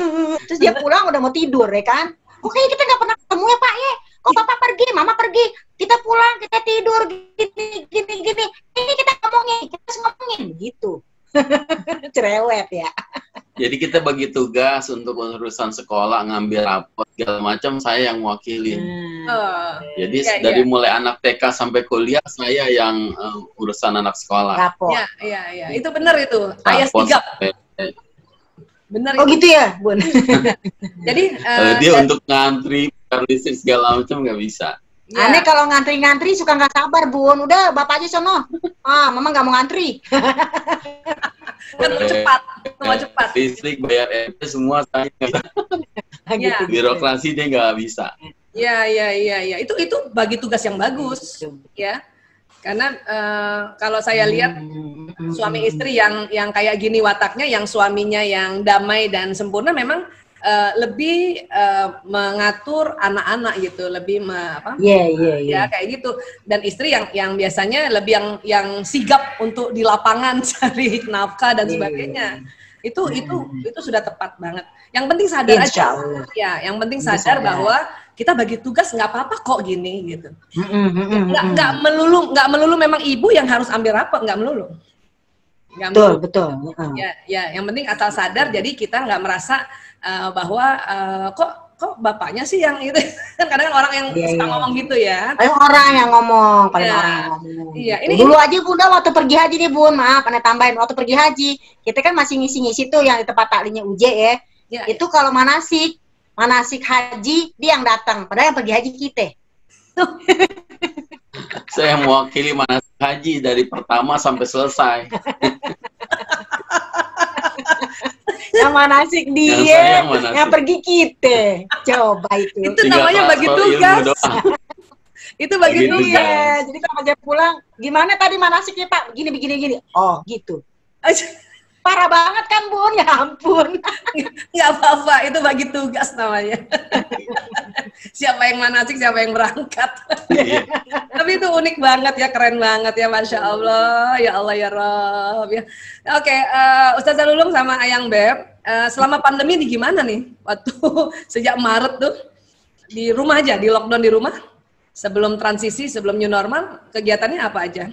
Terus dia pulang udah mau tidur ya kan. Oke, kita nggak pernah ketemu ya Pak ya. Kok Papa pergi, Mama pergi, kita pulang, kita tidur gini. Ini kita ngomongin gitu. Cerewet ya. Jadi kita bagi tugas untuk urusan sekolah, ngambil rapot segala macam, saya yang mewakili. Jadi dari mulai anak TK sampai kuliah saya yang urusan anak sekolah. Rapot. Iya. Itu benar itu. Ayah sigap. Benar. Oh gitu ya, Bun. Jadi dia untuk ngantri, listrik segala macam nggak bisa. Ya. Aneh kalau ngantri-ngantri suka nggak sabar, Bun. Udah, Bapak aja sono. Mama nggak mau ngantri. Kan mau cepat. Listrik, bayar RP semua saya. Ya. Birokrasi dia nggak bisa. Iya. Itu bagi tugas yang bagus, ya. Karena kalau saya lihat suami istri yang kayak gini wataknya, yang suaminya yang damai dan sempurna, memang lebih mengatur anak-anak gitu, lebih ya kayak gitu. Dan istri yang biasanya lebih yang sigap untuk di lapangan cari nafkah dan sebagainya. Itu sudah tepat banget. Yang penting sadar aja, ya. Yang penting sadar bahwa kita bagi tugas nggak apa-apa kok gini gitu. Nggak melulu memang ibu yang harus ambil rapot, nggak melulu. Betul. Ya. Yang penting asal sadar, jadi kita nggak merasa bahwa kok bapaknya sih yang itu. Kan kadang orang yang suka ngomong gitu ya. Paling orang yang ngomong. Iya, dulu aja Bunda waktu pergi haji nih Bun, maaf aneh tambahin, waktu pergi haji kita kan masih ngisi-ngisi tuh yang di tempat taklinya UJ ya. Itu kalau manasik haji dia yang datang, padahal yang pergi haji kita. Saya mewakili manasik haji dari pertama sampai selesai. Yang manasik dia, yang pergi kita. Coba itu. Itu namanya bagi tugas. Itu bagi tugas. Jadi kalau dia pulang, gimana tadi manasiknya Pak? Gini. Oh gitu. Parah banget kan Bun, ya ampun. Nggak apa-apa, itu bagi tugas namanya. Siapa yang manasik, siapa yang berangkat. Tapi itu unik banget ya, keren banget ya, Masya Allah. Ya Allah ya Rob. Ya. Oke, Ustazah Lulung sama Ayang Beb, selama pandemi ini gimana nih? Waktu sejak Maret tuh, di rumah aja, di lockdown di rumah? Sebelum transisi, sebelum new normal, kegiatannya apa aja?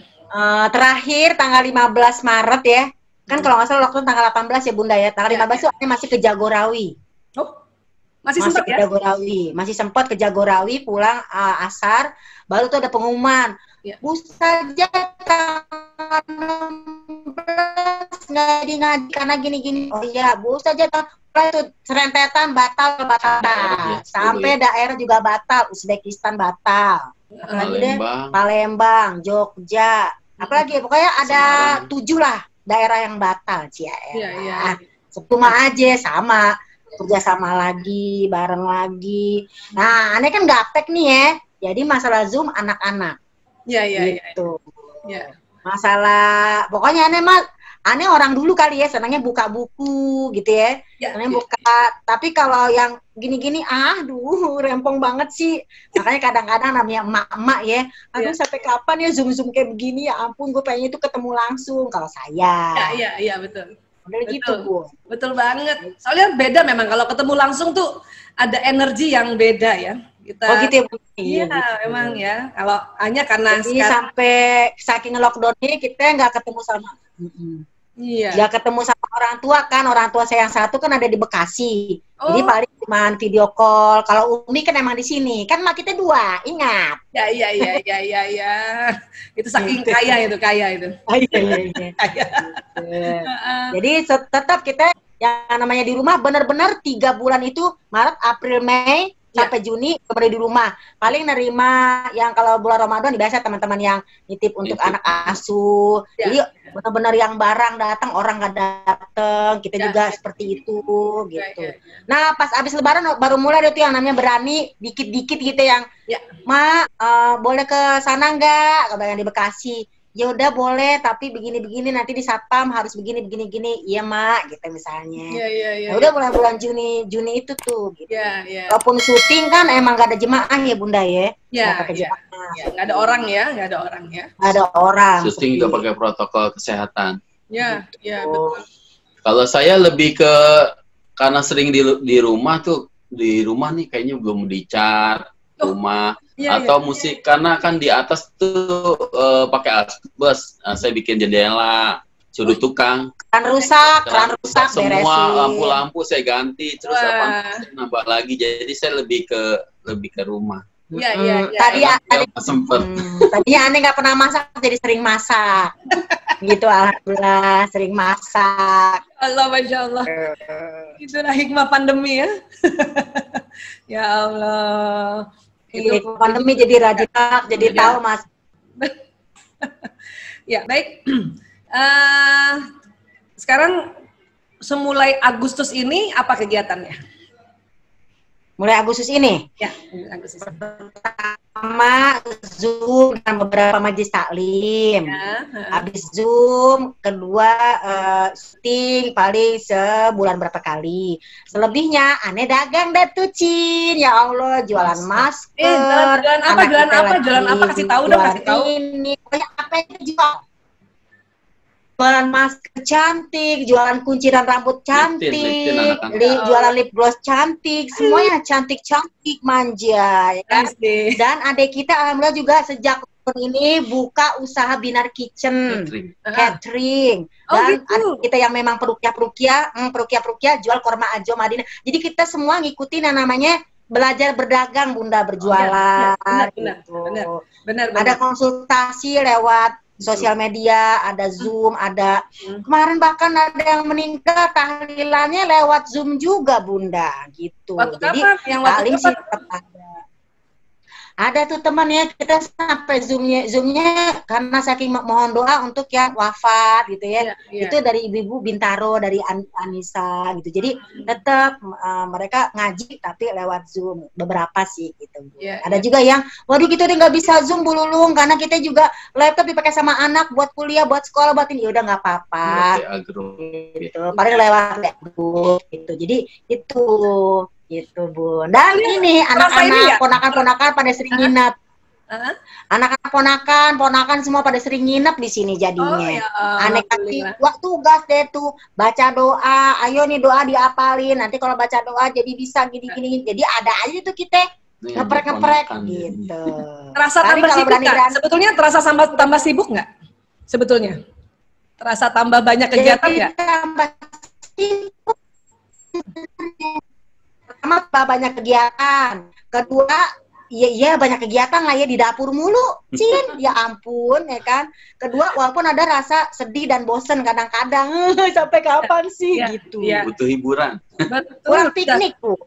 Terakhir tanggal 15 Maret ya. Kan kalau nggak salah lockdown tanggal 18 ya Bunda ya. Tanggal 15 tuh masih ke Jagorawi. Oh, masih sempat ya? Jagorawi. Masih sempat ke Jagorawi, pulang asar, baru tuh ada pengumuman. Bu saja tanggal 16 nggak ngaji karena gini-gini. Oh iya, Bu saja itu serentetan batal. Sampai daerah juga batal, Uzbekistan batal. Apalagi Palembang, Jogja. Apalagi pokoknya ada 7 lah daerah yang batal, Iya. Cuma aja sama kerjasama lagi, bareng lagi. Nah, aneh kan gaptek nih ya. Jadi masalah Zoom anak-anak. Iya. Gitu. Ya. Masalah, pokoknya aneh orang dulu kali ya, senangnya buka buku gitu ya. Senangnya buka. Tapi kalau yang gini-gini, rempong banget sih. Makanya kadang-kadang namanya emak-emak ya. Aduh sampai kapan ya Zoom kayak begini, ya ampun gue pengen itu ketemu langsung kalau saya. Iya betul. Betul gitu Bu. Betul banget. Soalnya beda memang kalau ketemu langsung tuh ada energi yang beda ya. Oh gitu ya Bu. Iya memang ya. Kalau hanya karena jadi sampai saking lockdownnya kita nggak ketemu sama. Iya. Nggak ketemu sama orang tua kan. Orang tua saya yang satu kan ada di Bekasi. Jadi paling cuma video call. Kalau Umi kan emang di sini. Kan mak kita 2, ingat. Iya. Itu saking kaya itu. Iya. Jadi tetap kita yang namanya di rumah benar-benar 3 bulan itu Maret, April, Mei sampai Juni kembali di rumah. Paling nerima yang kalau bulan Ramadan biasa teman-teman yang nitip untuk anak asuh. Jadi benar-benar yang barang datang orang nggak datang. Kita juga seperti itu gitu. Nah pas abis Lebaran baru mulai itu yang namanya berani dikit-dikit gitu yang Ma boleh ke sana nggak? Kalau yang di Bekasi. Ya udah boleh, tapi begini-begini nanti di satpam harus begini-begini. Iya mak, gitu misalnya. Ya udah mulai bulan Juni itu tuh. Gitu. Walaupun syuting kan emang gak ada jemaah ya bunda ya. Nggak ada orang ya, nggak ada orang ya. Nggak ada orang. Syuting udah pakai protokol kesehatan. Betul. Kalau saya lebih ke karena sering di rumah tuh, di rumah nih kayaknya belum dicat rumah. Atau musik karena kan di atas tuh pakai asbes, saya bikin jendela, suruh tukang. Keran rusak semua beresin. lampu-lampu saya ganti, terus nambah lagi. Jadi saya lebih ke rumah. Tadi sempet. Tadinya aneh nggak pernah masak, jadi sering masak. Gitu alhamdulillah sering masak. Allah, masya Allah. Itulah hikmah pandemi ya. Ya Allah. Itu pandemi jadi rajin, jadi tahu mas. Ya baik. Sekarang semulai Agustus ini apa kegiatannya? Mulai Agustus ini? Ya, Agustus. Pertama Zoom dengan beberapa majelis taklim. Habis Zoom, kedua syuting paling sebulan berapa kali. Selebihnya aneh dagang dah tuh Cin. Ya Allah, jualan masker. Jualan apa? Kasih tahu dong, kasih tahu. Ini apa itu jual? Jualan masker cantik, jualan kunciran rambut cantik, jualan lip gloss cantik, semuanya cantik-cantik, manja, ya kan? Dan adik kita alhamdulillah juga sejak tahun ini buka usaha Binar Kitchen, catering. Dan adik kita yang memang perukia jual korma ajo Madinah. Jadi kita semua ngikutin yang namanya belajar berdagang, bunda berjualan. Benar. Ada konsultasi lewat sosial media, ada Zoom, ada kemarin bahkan ada yang meninggal tahlilannya lewat Zoom juga bunda gitu. Jadi paling sih tetap ada tuh teman ya, kita sampai zoomnya karena saking mohon doa untuk yang wafat gitu ya. Itu dari ibu-ibu Bintaro, dari Anissa gitu. Jadi tetap mereka ngaji tapi lewat Zoom beberapa sih gitu. Ada juga yang waduh kita udah nggak bisa Zoom Bu Lulung karena kita juga laptop dipakai sama anak buat kuliah, buat sekolah, buat ini. Ya udah nggak apa-apa gitu. Paling lewat grup gitu. Jadi itu gitu Bu. Dan ini anak-anak ponakan-ponakan pada sering nginep. Anak-anak ponakan semua pada sering nginep di sini jadinya. Aneh kasih tugas deh tuh baca doa. Ayo nih doa diapalin. Nanti kalau baca doa jadi bisa gini-gini. Jadi ada aja tuh kita ngeprek gitu. Terasa tambah sibuk nggak? Sebetulnya terasa tambah sibuk nggak? Sebetulnya terasa tambah banyak kegiatan nggak? Tambah sibuk. Pertama banyak kegiatan, kedua iya banyak kegiatan lah ya di dapur mulu, Cin, ya ampun ya kan. Kedua walaupun ada rasa sedih dan bosen kadang-kadang, sampai kapan sih gitu. Butuh hiburan. Kurang piknik Bu.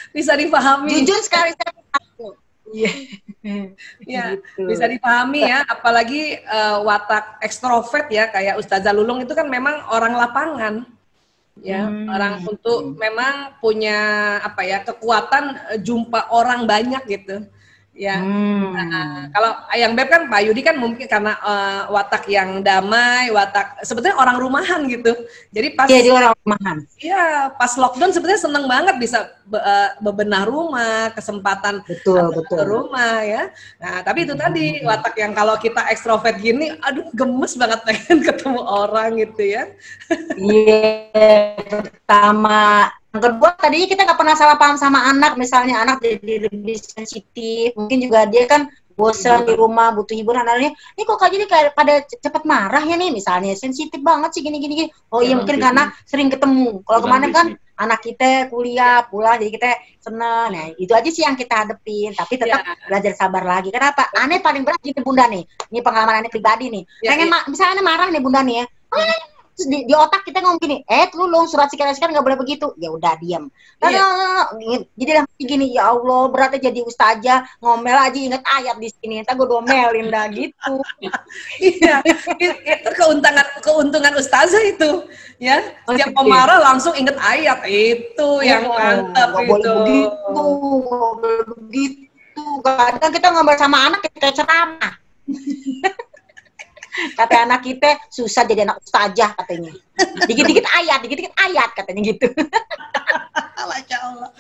Bisa dipahami. Jujur sekali saya aku. Bisa dipahami ya, apalagi watak ekstrovert ya kayak Ustazah Lulung itu kan memang orang lapangan. Ya, orang untuk memang punya kekuatan jumpa orang banyak gitu. Ya. Kalau Ayang Beb kan Pak Yudi kan mungkin karena watak yang damai, watak sebetulnya orang rumahan gitu. Jadi pas orang rumahan. Iya, pas lockdown sebetulnya seneng banget bisa bebenah rumah, kesempatan betul. rumah ya. Nah, tapi itu tadi watak yang kalau kita ekstrovert gini, aduh gemes banget pengen ketemu orang gitu ya. Pertama. Yang kedua, tadinya kita nggak pernah salah paham sama anak, misalnya anak jadi lebih sensitif, mungkin juga dia kan bosan di rumah, butuh hiburan, anaknya, ini kok jadi kayak pada cepet marah ya nih, misalnya sensitif banget sih gini. Oh iya mungkin karena sering ketemu. Kalau kemana kan anak kita kuliah pulang, jadi kita seneng. Nah itu aja sih yang kita hadepin, tapi tetap belajar sabar lagi. Kenapa? Aneh paling berat gini bunda nih, ini pengalaman aneh pribadi nih. Misalnya aneh marah nih bunda nih ya. Terus di otak kita ngomong gini, Lulung surat sekian-sekian nggak boleh begitu. Ya udah diam. Jadi dalam gini, ya Allah beratnya jadi ustazah, ngomel aja inget ayat di sini. Ntar gue domelin dah gitu. Iya, itu keuntungan ustazah itu. Ya, setiap pemarah langsung inget ayat itu yang mantap gak itu. Boleh begitu. Kadang kita ngobrol sama anak kita ceramah. Kata anak kita susah jadi anak ustazah katanya. Dikit-dikit ayat katanya gitu. Masya Allah.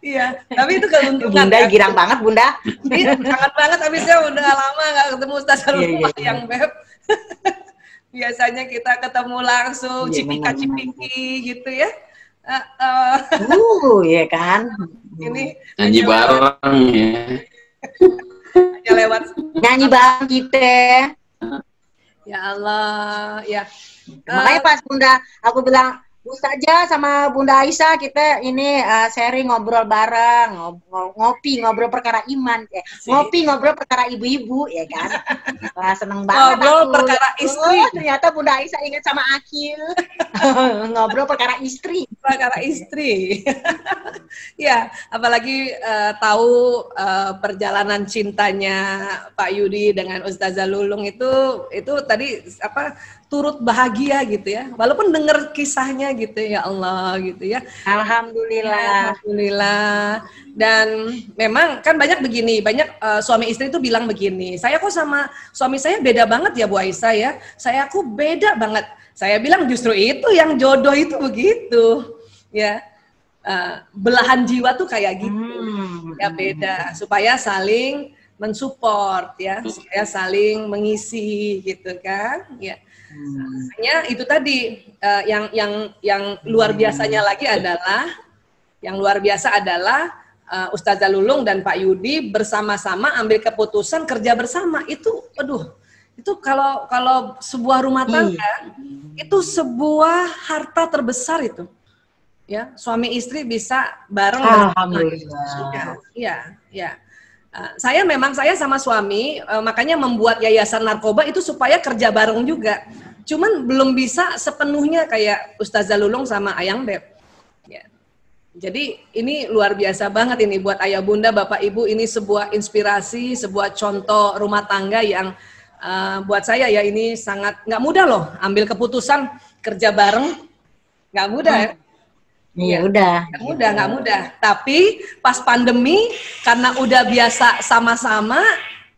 Iya. Tapi itu keuntungan. Bunda girang banget Bunda. Iya, sangat banget. Habisnya udah lama nggak ketemu Ustazah Lulung yang Beb. Biasanya kita ketemu langsung, cipika-cipiki gitu ya. Ya kan. Ini nyanyi bareng ya. hanya lewat Nyanyi bareng kita. ya Allah ya. Makanya pas Bunda aku bilang Ustazah sama Bunda Aisyah kita ini sharing ngobrol bareng, ngobrol perkara iman, ngobrol perkara ibu-ibu ya kan. Wah, seneng banget Ngobrol perkara istri. Ternyata Bunda Aisyah ingat sama Akil. Ngobrol perkara istri. Perkara istri. Ya, apalagi tahu perjalanan cintanya Pak Yudi dengan Ustazah Lulung itu tadi turut bahagia gitu ya. Walaupun dengar kisahnya gitu ya Allah gitu ya. Alhamdulillah. Alhamdulillah. Dan memang kan banyak suami istri itu bilang begini, saya kok sama suami saya beda banget ya Bu Aisyah ya. Saya kok beda banget. Saya bilang justru itu yang jodoh itu begitu. Ya. Belahan jiwa tuh kayak gitu. Ya beda supaya saling mensupport ya, supaya saling mengisi gitu kan. Ya. Hanya itu tadi yang luar biasanya lagi adalah Ustazah Lulung dan Pak Yudi bersama-sama ambil keputusan kerja bersama. Itu kalau sebuah rumah tangga itu sebuah harta terbesar itu. Ya, suami istri bisa bareng. Alhamdulillah. Iya. Saya sama suami makanya membuat yayasan narkoba itu supaya kerja bareng juga. Cuman belum bisa sepenuhnya kayak Ustazah Lulung sama Ayang Beb. Ya. Jadi ini luar biasa banget ini buat ayah bunda, bapak ibu, ini sebuah inspirasi, sebuah contoh rumah tangga yang buat saya ya ini sangat nggak mudah loh ambil keputusan kerja bareng, nggak mudah ya. Iya udah. Nggak mudah. Tapi pas pandemi karena udah biasa sama-sama,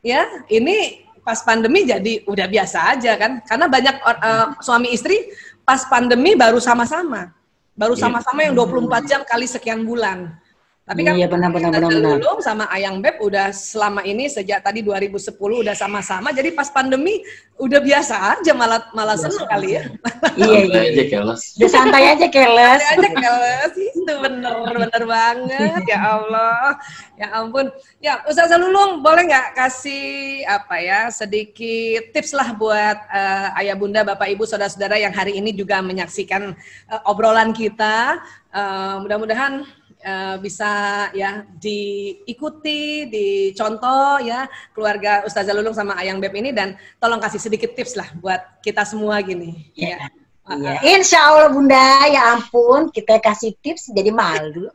ya ini pas pandemi jadi udah biasa aja kan. Karena banyak suami istri pas pandemi baru sama-sama yang 24 jam kali sekian bulan. Tapi kan benar. Lulung sama Ayang Beb udah selama ini sejak tadi 2010 udah sama-sama. Jadi pas pandemi udah biasa aja malah seneng kali ya. Iya. Udah santai aja keles. Itu bener banget ya Allah. Ya ampun. Ya Ustazah Lulung boleh nggak kasih sedikit tips lah buat ayah bunda, bapak ibu, saudara-saudara yang hari ini juga menyaksikan obrolan kita. Mudah-mudahan bisa ya diikuti, dicontoh ya keluarga Ustazah Lulung sama Ayang Beb ini, dan tolong kasih sedikit tips lah buat kita semua gini. Ya. Iya. Insya Allah Bunda, ya ampun kita kasih tips jadi malu.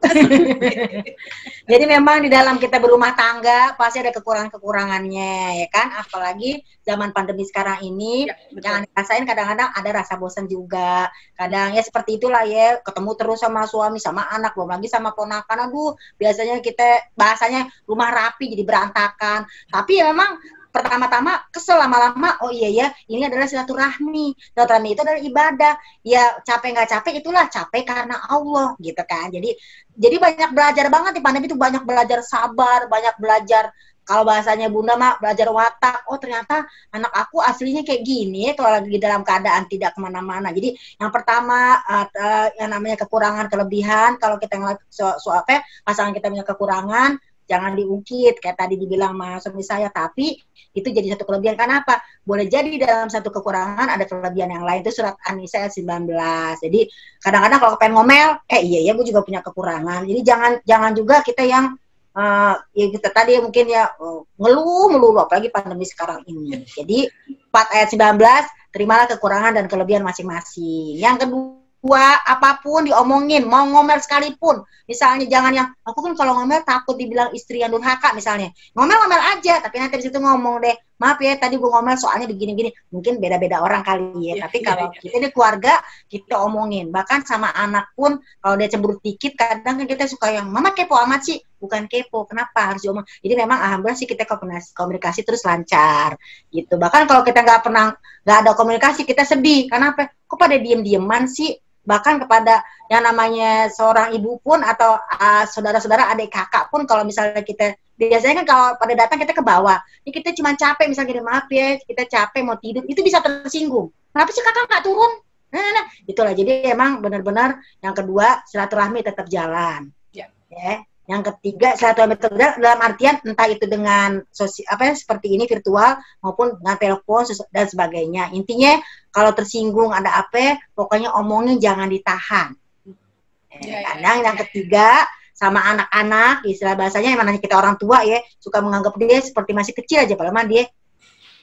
Jadi memang di dalam kita berumah tangga pasti ada kekurangannya ya kan, apalagi zaman pandemi sekarang ini yang rasain kadang-kadang ada rasa bosan juga. Kadang ya seperti itulah ya, ketemu terus sama suami sama anak, belum lagi sama ponakan. Aduh, biasanya kita bahasanya rumah rapi jadi berantakan. Tapi ya memang pertama-tama kesel, lama-lama oh iya ya ini adalah silaturahmi itu adalah ibadah ya, capek nggak capek itulah capek karena Allah gitu kan. Jadi banyak belajar banget di pandemi itu, banyak belajar sabar, banyak belajar kalau bahasanya Bunda mah belajar watak. Oh ternyata anak aku aslinya kayak gini kalau lagi dalam keadaan tidak kemana-mana. Jadi yang pertama yang namanya kekurangan kelebihan, kalau kita ngeliat pasangan kita punya kekurangan jangan diungkit kayak tadi dibilang sama suami saya, tapi itu jadi satu kelebihan. Karena apa? Boleh jadi dalam satu kekurangan ada kelebihan yang lain. Itu surat An-Nisa ayat 19. Jadi kadang-kadang kalau pengen ngomel, iya gue juga punya kekurangan. Jadi jangan juga kita yang ya kita tadi mungkin ya ngeluh melulu, apalagi pandemi sekarang ini. Jadi 4 ayat 19 terimalah kekurangan dan kelebihan masing-masing. Yang kedua, apapun diomongin, mau ngomel sekalipun. Misalnya jangan yang, aku kan kalau ngomel takut dibilang istri yang durhaka misalnya. Ngomel-ngomel aja, tapi nanti di situ ngomong deh, maaf ya tadi gue ngomel soalnya begini-gini. Mungkin beda-beda orang kali ya, tapi kalau kita di keluarga, kita omongin. Bahkan sama anak pun, kalau dia cemberut dikit, kadang kan kita suka yang, mama kepo amat sih. Bukan kepo, kenapa harus diomong. Jadi memang alhamdulillah sih kita komunikasi terus lancar gitu. Bahkan kalau kita nggak ada komunikasi, kita sedih. Karena apa? Kok pada diem-dieman sih? Bahkan kepada yang namanya seorang ibu pun atau saudara-saudara, adik kakak pun, kalau misalnya kita biasanya kan kalau pada datang kita ke bawah, ini kita cuma capek misalnya gini, maaf ya kita capek mau tidur, itu bisa tersinggung. Kenapa sih kakak nggak turun? Nah, itulah. Jadi emang benar-benar yang kedua silaturahmi tetap jalan. Ya. Yang ketiga silaturahmi tetap jalan dalam artian entah itu dengan seperti ini virtual maupun dengan telepon dan sebagainya. Intinya kalau tersinggung ada apa, pokoknya omongin jangan ditahan. Kadang yang ketiga sama anak-anak, istilah bahasanya yang namanya kita orang tua ya, suka menganggap dia seperti masih kecil aja, padahal dia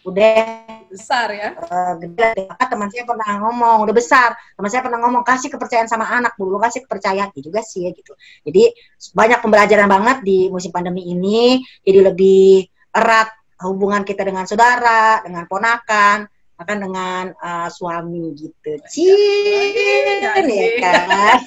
udah besar ya. Gede. Teman saya pernah ngomong, udah besar. Teman saya pernah ngomong, kasih kepercayaan sama anak, belum kasih kepercayaan. Ya juga sih ya gitu. Jadi banyak pembelajaran banget di musim pandemi ini. Jadi lebih erat hubungan kita dengan saudara, dengan ponakan, bahkan dengan suami gitu. Cin, ya kan.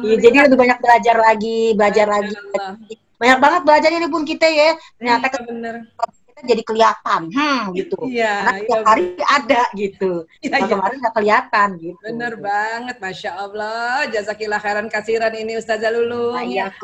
Jadi lebih banyak belajar lagi. Banyak banget belajarnya nih Bun kita ya. Ternyata bener. Kita jadi kelihatan, gitu. Karena tiap hari ada gitu. Kemarin nggak kelihatan gitu. Bener banget, Masya Allah. Jazakillah khairan kasiran ini Ustazah Lulung. Iya,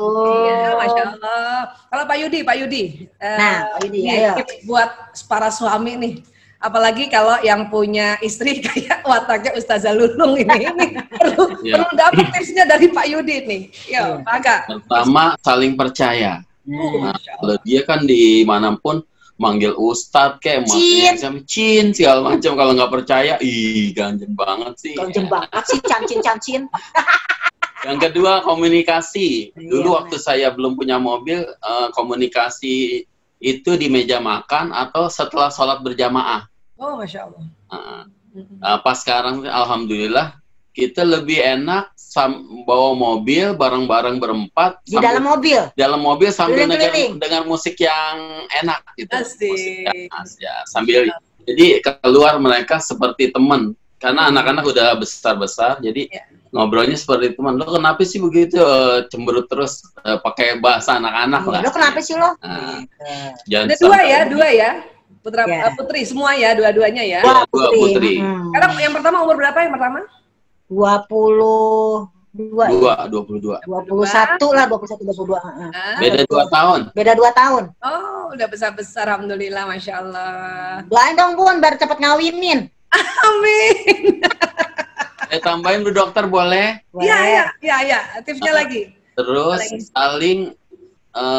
Masya Allah. Kalau Pak Yudi, Pak Yudi, ayo. Buat para suami nih, apalagi kalau yang punya istri kayak wataknya Ustazah Lulung ini perlu dapat tipsnya dari Pak Yudi nih. Yo, Pak. Pertama, saling percaya. Nah, kalau dia kan dimanapun manggil ustadz kayak manggil cin segala macam, kalau nggak percaya, ganjen banget sih. Ganjen banget sih, cancin. Yang kedua, komunikasi. Dulu waktu saya belum punya mobil, komunikasi itu di meja makan atau setelah sholat berjamaah. Oh, Masya Allah. Pas sekarang, alhamdulillah, kita lebih enak bawa mobil bareng-bareng berempat di dalam mobil sambil dengan musik yang enak gitu. Musik yang ya, sambil jadi keluar mereka seperti teman, karena anak-anak udah besar-besar, jadi ngobrolnya seperti teman. Lo kenapa sih begitu cemberut terus pakai bahasa anak-anak lah. Lo kenapa sih lo? Ada dua ya. Putri semua ya, dua-duanya ya. Dua putri. Sekarang yang pertama umur berapa yang pertama? 22. 21 lah, 21, 22. Beda 2 tahun. Beda 2 tahun. Oh, udah besar-besar, alhamdulillah, Masya Allah. Doain dong Bun, biar cepet ngawinin. Amin. Tambahin Bu Dokter boleh? Iya. Tipsnya lagi. Terus saling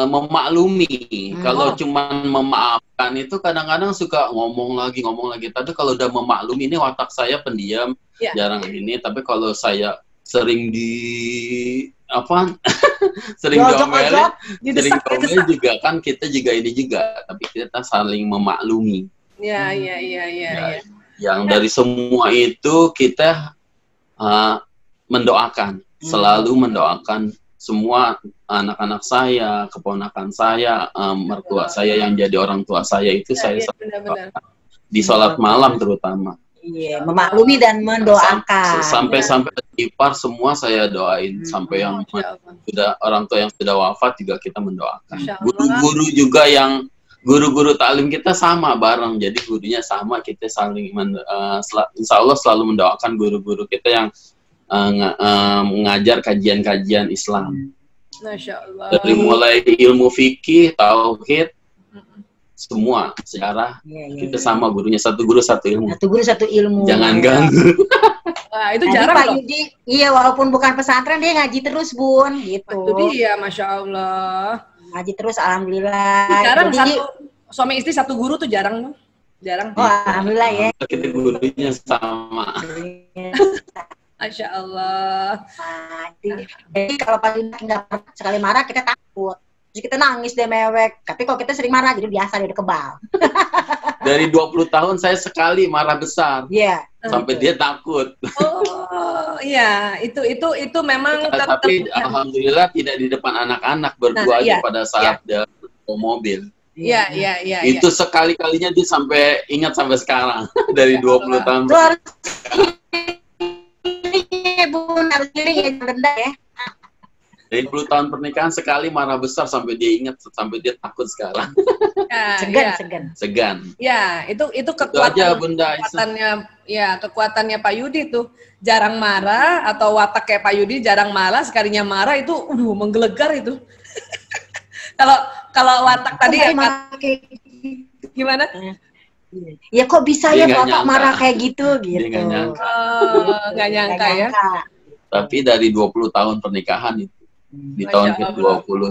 memaklumi. Kalau cuma memaafkan itu kadang-kadang suka ngomong lagi. Tapi kalau udah memaklumi, ini watak saya pendiam, jarang ini. Tapi kalau saya sering sering diomelin juga kan, kita juga ini juga. Tapi kita saling memaklumi. Iya. Yang dari semua itu kita mendoakan, selalu mendoakan semua anak-anak saya, keponakan saya, mertua saya yang jadi orang tua saya itu saya di sholat malam terutama. Iya, memaklumi dan mendoakan. Sampai ipar semua saya doain, sampai yang sudah orang tua yang sudah wafat juga kita mendoakan. Guru-guru juga yang guru-guru taklim kita sama bareng, jadi gurunya sama, kita saling insya Allah selalu mendoakan guru-guru kita yang mengajar kajian-kajian Islam. Masya Allah. Dari mulai ilmu fikih, tauhid, semua sejarah, kita sama gurunya, satu guru satu ilmu. Satu guru satu ilmu. Jangan ganggu. Wah, itu jarang Pak Yudi, iya walaupun bukan pesantren dia ngaji terus Bun, gitu. Itu dia, Masya Allah. Ngaji terus, alhamdulillah. Jarang suami istri satu guru tuh jarang. Oh, alhamdulillah ya. Kita gurunya sama. Masya Allah. Jadi kalau Pak Yudi nggak sekali marah kita takut. Jadi kita nangis deh mewek. Tapi kalau kita sering marah jadi biasa dia kebal. Dari 20 tahun saya sekali marah besar. Iya. Sampai dia takut. Oh, iya, itu memang Tapi alhamdulillah tidak di depan anak-anak, berdua aja pada saat dia bawa mobil. Iya. Itu sekali-kalinya dia sampai ingat sampai sekarang dari 20 tahun. Lu harus Bun, harus giring ya, rendah ya. Dari 20 tahun pernikahan sekali marah besar sampai dia ingat, sampai dia takut sekarang. Segan. Ya, itu aja, Bunda kekuatannya Pak Yudi tuh. Jarang marah atau watak kayak Pak Yudi jarang marah, sekalinya marah itu menggelegar itu. Kalau watak tadi ya gimana? Ya kok bisa ya Bapak marah kayak gitu. Dia nggak nyangka ya. Tapi dari 20 tahun pernikahan itu. Di tahun ke-20.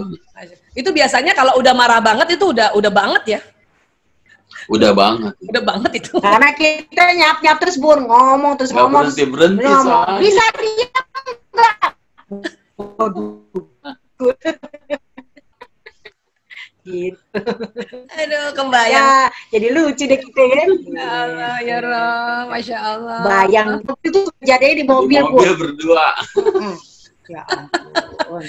Itu biasanya kalau udah marah banget itu udah banget ya. Udah banget. Udah banget itu. Karena kita nyap-nyap terus Bun, ngomong terus ngomong. Berhenti ngomong. Bisa diam enggak? Gitu. Aduh, kebayang. Ya, jadi lucu deh kita ya. Ya Allah, ya Roh, Masya Allah. Bayang itu kejadiannya di mobil berdua. Ya ampun.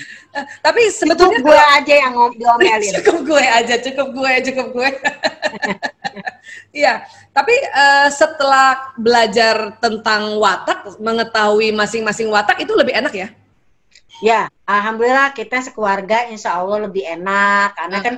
Tapi sebetulnya gue aja yang diomelin. Cukup gue. Iya, tapi setelah belajar tentang watak, mengetahui masing-masing watak itu lebih enak ya? Ya, alhamdulillah kita sekeluarga insya Allah lebih enak karena kan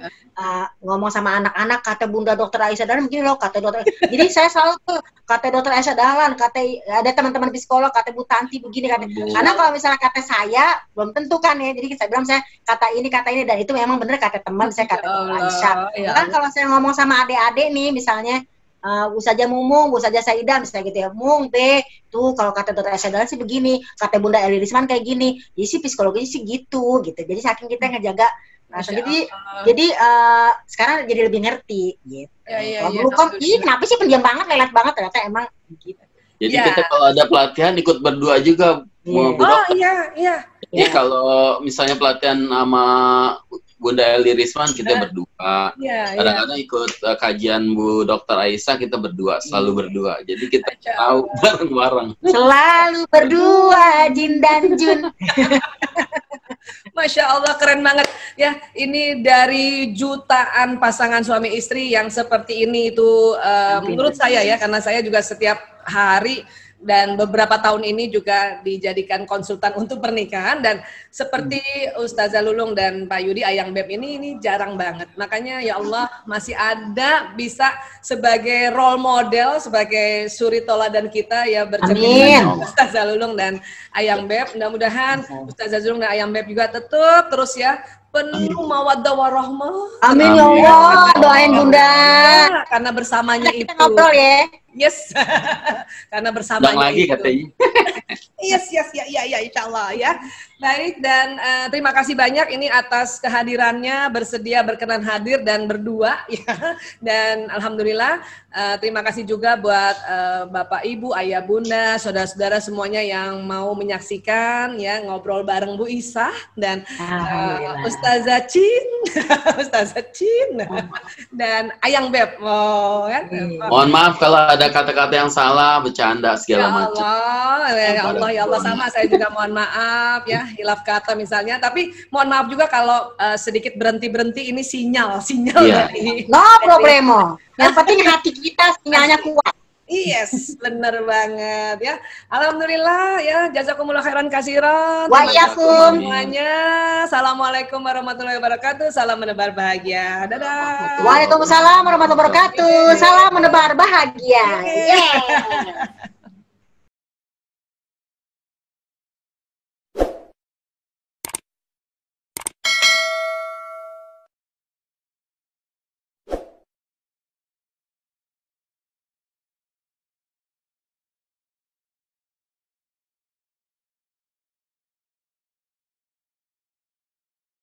ngomong sama anak-anak kata Bunda Dokter Aisyah Dahlan begini loh kata dokter. Jadi saya selalu tuh kata Dokter Aisyah Dahlan, kata ada teman-teman psikolog kata Bu Tanti begini kata. Karena kalau misalnya kata saya belum tentu kan ya. Jadi saya bilang saya kata ini dan itu memang benar kata teman saya kata Dokter Aisyah. Kan kalau saya ngomong sama adik-adik nih misalnya Ustazah Mumung, Ustazah Saidah misalnya gitu ya, Mung, tuh kalau kata Dokter Aisyah Dahlan sih begini, kata Bunda Eli Risman kayak gini, jadi sih psikologinya sih gitu. Jadi saking kita ngejaga, jadi sekarang jadi lebih ngerti gitu. Kalau dulu kan, kenapa sih pendiam banget, lelet banget, ternyata emang gitu. Jadi kita kalau ada pelatihan ikut berdua juga. Iya. Jadi kalau misalnya pelatihan sama Bunda Eli Risman kita berdua, kadang-kadang ikut kajian Bu Dokter Aisyah kita berdua, selalu berdua. Jadi kita tahu bareng-bareng. Selalu berdua, Jin dan Jun. Masya Allah, keren banget ya. Ini dari jutaan pasangan suami istri yang seperti ini itu menurut saya ya, karena saya juga setiap hari dan beberapa tahun ini juga dijadikan konsultan untuk pernikahan, dan seperti Ustazah Lulung dan Pak Yudi Ayang Beb ini jarang banget. Makanya ya Allah masih ada bisa sebagai role model, sebagai suri toladan kita ya bercerita Ustazah Lulung dan Ayang Beb. Mudah-mudahan Ustazah Lulung dan Ayang Beb juga tetap terus ya penuh mawaddah warahmah. Amin ya Allah, doain Bunda. Karena bersamanya itu. Kita ngobrol ya. Yes. Karena bersamanya lagi itu. Katanya. Yes, ya, insya Allah ya. Baik, dan terima kasih banyak ini atas kehadirannya, bersedia berkenan hadir dan berdua ya. Dan alhamdulillah terima kasih juga buat Bapak Ibu, Ayah Bunda, saudara-saudara semuanya yang mau menyaksikan ya ngobrol bareng Bu Isah dan Ustazah Cin dan Ayang Beb. Mohon maaf kalau ada kata-kata yang salah, bercanda segala macam. Ya Allah sama, saya juga mohon maaf ya, hilaf kata misalnya, tapi mohon maaf juga kalau sedikit berhenti ini sinyal dari no problemo. Yang penting hati kita sinyalnya kuat. Yes, bener banget ya. Alhamdulillah ya, jazakumullah khairan katsiran. Wa iyyakum semuanya. Assalamualaikum warahmatullahi wabarakatuh. Salam menebar bahagia. Dadah. Waalaikumsalam warahmatullahi wabarakatuh. Salam menebar bahagia. Yeah.